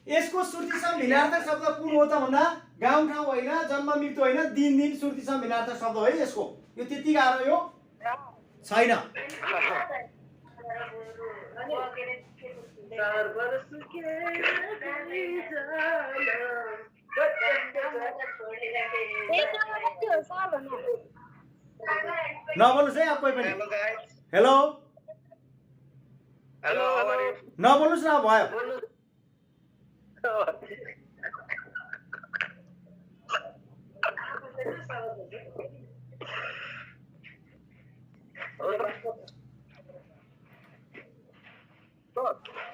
A: यसको श्रुतिसम भिन्नार्थक शब्द कुन हो त भन्दा गाउँ ठाउँ होइन जन्म मृत्यु होइन दिन दिन श्रुतिसम भिन्नार्थक शब्द हो है यसको यो त्यति गाह्रो यो छैन नबोल्नुहोस् है अब कोही पनि हेलो
B: हेलो
A: नबोल्नुहोस् न भयो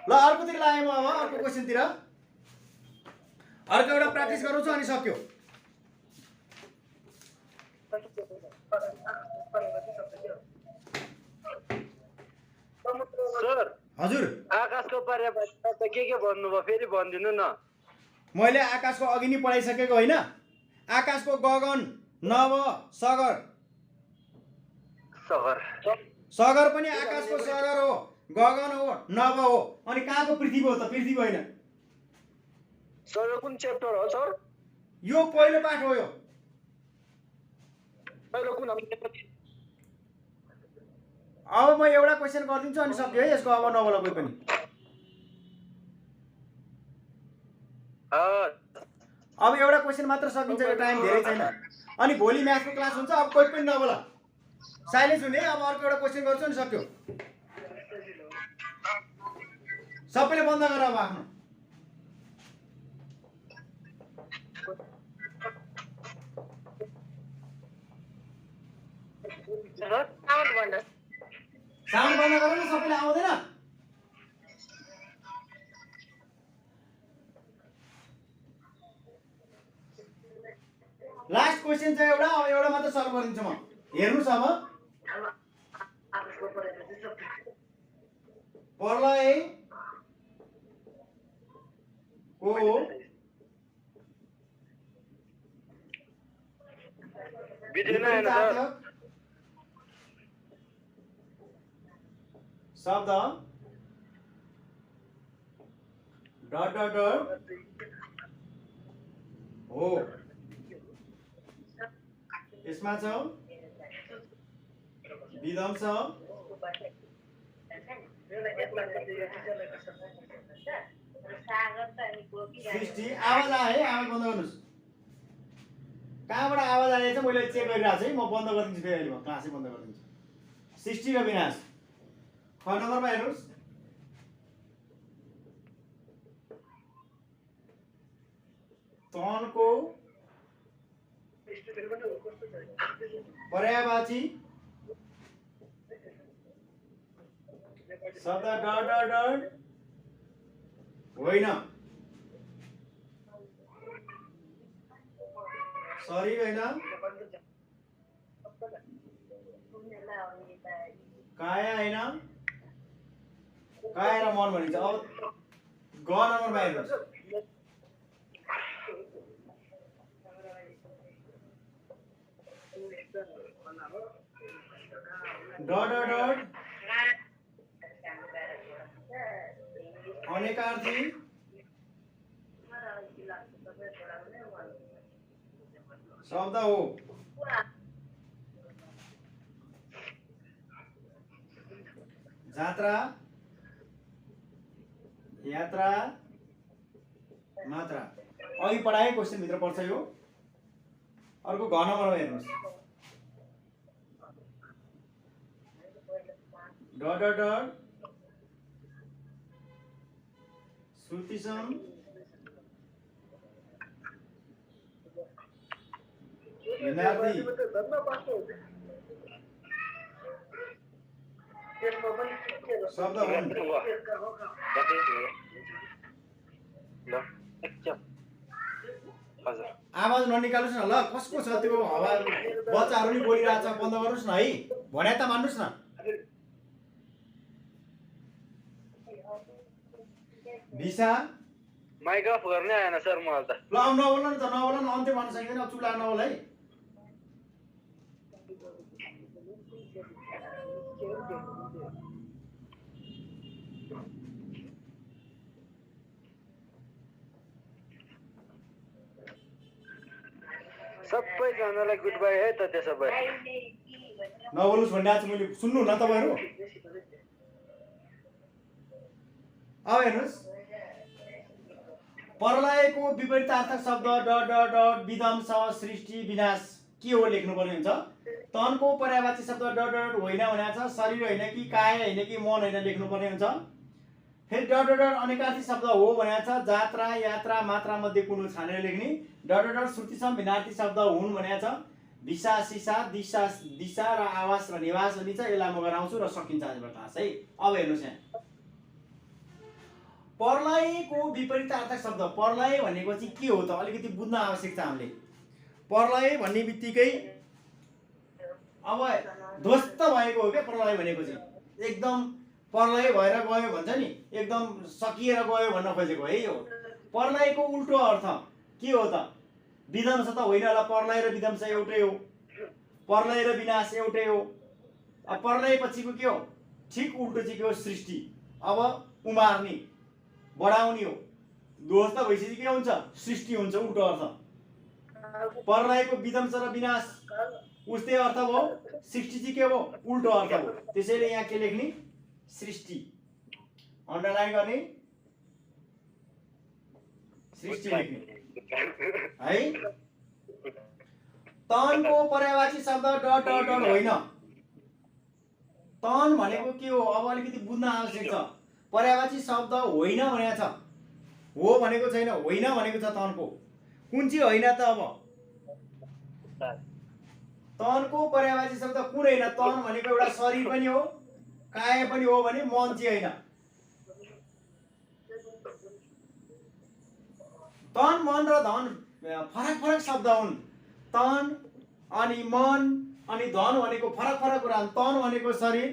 A: ल अर्कोतिर लाग्यो म अब अर्को क्वेसनतिर अर्को एउटा प्र्याक्टिस गराउँछु अनि सक्यो
B: सर
A: हजुर
B: आकाशको पर्यायवाची के भन्नुभयो फेरि भनिदिनु न
A: मैले आकाशको अघि नै पढाइसकेको होइन आकाशको गगन नभ सगर
B: सगर
A: सगर पनि आकाशको सगर हो गगन हो नभ हो अनि कहाँको पृथ्वी हो त पृथ्वी होइन
B: सर कुन च्याप्टर हो सर
A: यो पहिलो पाठ हो यो
B: पहिलो कुन
A: अब म एउटा क्वेसन गरिदिन्छु अनि सक्यो है यसको अब नबोला कोही पनि अब एउटा क्वेसन मात्र सकिन्छ यो टाइम धेरै छैन अनि भोलि म्याथको क्लास हुन्छ अब कोही पनि नबोला साइलेन्स हुने अब अर्को एउटा क्वेसन गर्छु अनि सक्यो सबैले बन्द गर अब आफ्नो साउन्ड बन्द गर न सबैले आउँदैन लास्ट क्वेसन चाहिँ एउटा अब एउटा मात्र सल्भ गरिदिन्छु म हेर्नुस् अब प्रलय को
B: बितेन हैन सर
A: शब्द डट डट डट हो यसमा छ विध्वंस सृष्टि आवाज आयो है आवाज बन्द गर्नुस् कहाँबाट आवाज आएछ मैले चेक गरिरहेको छु है म बन्द गरिदिन्छु फेरि अहिले म क्लासै बन्द गरिदिन्छु सृष्टि र विनाश ख नम्बरमा हेर्नुहोस् तनको पर्यायवाची शब्द डट डट डट होइन शरीर होइन काया होइन काया र मन भनिन्छ अब ग नम्बरमा हेर्नुहोस् डट डट डट अनेकार्थी शब्द हो जात्रा यात्रा मात्रा अघि पढाए क्वेसन भित्र पर्छ यो अर्को घ नम्बरमा हेर्नुहोस् डट डट डट श्रुतिसम विद्यार्थी शब्द हुन् आवाज ननिकाल्नुस् न ल कसको छ त्यो आवाज बच्चाहरू नि बोलिरहेछ बन्द गर्नुस् न है भने त मान्नुस् न भिसा
B: माइक अफ गर्ने आएन सर मलाई त
A: ल अब नबोल्न न त नबोल्न न अन्त्य भन्न सकिँदैन अब चुला नबोल है
B: सबैजनालाई गुड बाई है त त्यसो भए
A: नबोल्नुस् भन्ने आज मैले सुन्नु न तपाईहरु अब हेर्नुस् प्रलयको विपरीतार्थक शब्द डट डट डट विध्वंस सृष्टि विनाश के हो लेख्नु पर्ने हुन्छ तनको पर्यायवाची शब्द डट डट होइन भनेको छ शरीर होइन कि काया होइन कि मन होइन लेख्नु पर्ने हुन्छ फेरि डट डट डट अनेकार्थी शब्द हो भनेको छ जात्रा यात्रा मात्रा मध्ये कुन हो छानेर लेख्ने डट डट डट श्रुतिसम भिन्नार्थी शब्द हुन् भनेको छ दिशा सिसा दिशा दिशा र आवास र निवास भनिन्छ यसलाई म गराउँछु र सकिन्छ आजबाट क्लास है अब हेर्नुस् यहाँ प्रलयको विपरीतार्थक शब्द प्रलय भनेको चाहिँ के हो त अलिकति बुझ्न आवश्यक छ हामीले प्रलय भन्ने बित्तिकै अब ध्वस्त भएको हो क्या प्रलय भनेको चाहिँ एकदम प्रलय भएर गयो भन्छ नि एकदम सकिएर गयो भन्न खोजेको है यो प्रलयको उल्टो अर्थ के हो त विध्वंस त होइन होला प्रलय र विध्वंस एउटै हो प्रलय र विनाश एउटै हो अब प्रलय पछिको के हो ठीक उल्टो चाहिँ के हो सृष्टि अब उमार्ने बढाउने हो ध्वस्त भइसकेपछि के हुन्छ सृष्टि हुन्छ उल्टो अर्थ प्रलयको विध्वंस र विनाश उस्तै अर्थ भयो सृष्टि चाहिँ के हो उल्टो अर्थ हो त्यसैले यहाँ के लेख्ने सृष्टि अन्डरलाइन गर्ने सृष्टि लेख्ने है तनको पर्यायवाची शब्द डट डट डट होइन तन भनेको के हो अब अलिकति बुझ्न आवश्यक छ पर्यायवाची शब्द होइन भनेको छ हो भनेको छैन होइन भनेको छ तनको कुन चाहिँ होइन त अब तनको पर्यायवाची शब्द कुन होइन तन भनेको एउटा शरीर पनि हो काया पनि हो भने मन चाहिँ होइन तन मन र धन फरक फरक शब्द हुन् तन अनि मन अनि धन भनेको फरक फरक कुरा हुन् तन भनेको शरीर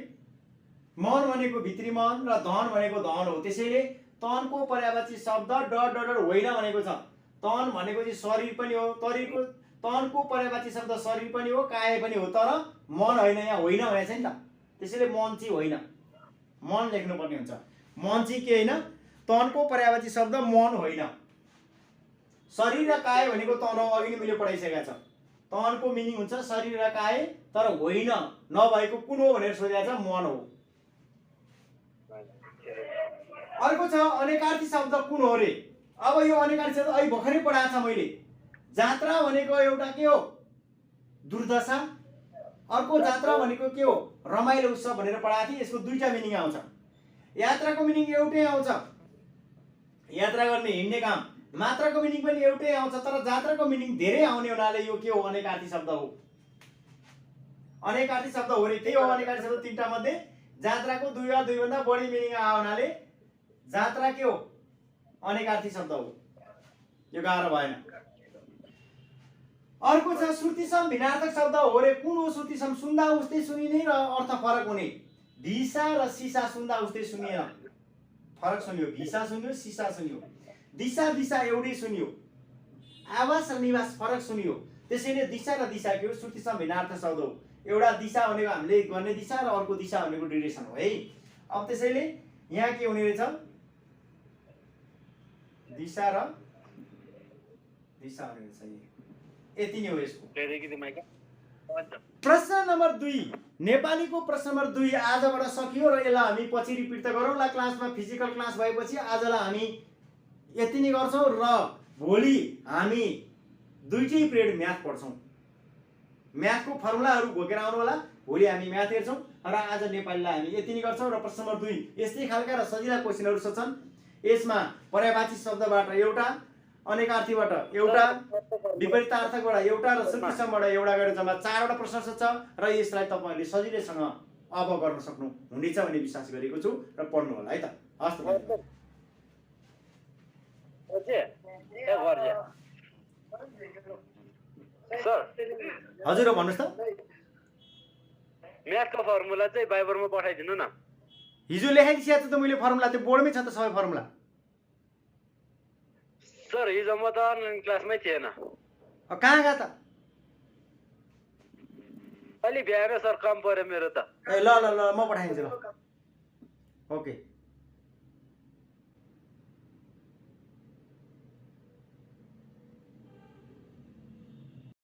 A: मन भनेको भित्री मन र धन भनेको धन हो त्यसैले तनको पर्यायवाची शब्द डट डट डट होइन भनेको छ तन भनेको चाहिँ शरीर पनि हो तनको पर्यायवाची शब्द शरीर पनि हो, काया पनि हो, तर मन होइन, यहाँ होइन भनेको छ नि त। त्यसैले मन चाहिँ होइन, मन लेख्नुपर्ने हुन्छ। मन चाहिँ के होइन, तनको पर्यायवाची शब्द मन होइन। शरीर र काया भनेको तन अघि नै मैले पढाइसकेको छ। तनको मिनिङ हुन्छ शरीर र काया, तर होइन नभएको कुन हो भनेर सोधेको छ, मन हो। अर्को छ अनेकार्थी शब्द कुन हो रे। अब यो अनेकार्थी शब्द अहिले भर्खरै पढाएको छ मैले। जात्रा भनेको एउटा के हो, दुर्दशा। अर्को जात्रा भनेको के हो, रमाइलो उत्सव भनेर पढाएको थिएँ। यसको दुईटा मिनिङ आउँछ। यात्राको मिनिङ एउटै आउँछ, यात्रा गर्ने हिँड्ने काम। मात्राको मिनिङ पनि एउटै आउँछ, तर जात्राको मिनिङ धेरै आउने हुनाले यो के हो, अनेकार्थी शब्द हो। अनेकार्थी शब्द हो रे, त्यही हो अनेकार्थी शब्द तीनटा मध्ये। जात्राको दुई वा दुईभन्दा बढी मिनिङ आउने हुनाले जात्रा के हो, अनेकार्थी शब्द हो। यो गाह्रो भएन। अर्को छ श्रुतिसम भिन्नार्थक शब्द हो रे। कुन हो श्रुतिसम? सुन्दा उस्तै सुनिने र अर्थ फरक हुने। भिसा र सिसा सुन्दा उस्तै सुनिएन, फरक सुनियो। भिसा सुन्यो, सिसा सुनियो। दिशा दिशा एउटै सुनियो, आवास र निवास फरक सुनियो। त्यसैले दिशा र दिशा के हो, श्रुतिसम भिन्नार्थक शब्द हो। एउटा दिशा भनेको हामीले गर्ने दिशा र अर्को दिशा भनेको डिरेक्सन हो है। अब त्यसैले यहाँ के हुने रहेछ, दिशा र दिशा हुने रहेछ। यति नै हो यसको। प्रश्न नम्बर 2, नेपालीको प्रश्न नम्बर 2 आजबाट सकियो र यसलाई हामी पछि रिपिट त गरौँला क्लासमा। फिजिकल क्लास भएपछि आजलाई हामी यति नै गर्छौँ र भोलि हामी दुईटै पिरियड म्याथ पढ्छौँ। म्याथको फर्मुलाहरू घोकेर आउनु होला। भोलि हामी म्याथ हेर्छौँ र आज नेपालीलाई हामी यति नै गर्छौँ। र प्रश्न नम्बर 2 यस्तै खालका र सजिला क्वेसनहरू छन्। यसमा पर्यायवाची शब्दबाट एउटा, अनेकार्थीबाट एउटा, विपरीतार्थकबाट एउटा र श्रुतिसमबाट एउटा गरेर जम्मा 4वटा प्रश्न छ र यसलाई तपाईँहरूले सजिलैसँग अब गर्न सक्नु हुनेछ भन्ने विश्वास गरेको छु र पढ्नु होला है त। हस् त
B: सर।
A: हजुर भन्नुहोस् त।
B: म्याथको फर्मुला चाहिँ बाइबरमा पठाइदिनु न।
A: हिजो लेखाइदिएको त मैले फर्मुला, त्यो बोर्डमै छ त सबै फर्मुला।
B: सर हिजो म त अनलाइन क्लासमै थिएन।
A: कहाँ गयो त?
B: अलि भ्याएर सर, काम पर्यो मेरो त।
A: ए ल ल ल म पठाइदिन्छु ल। ओके।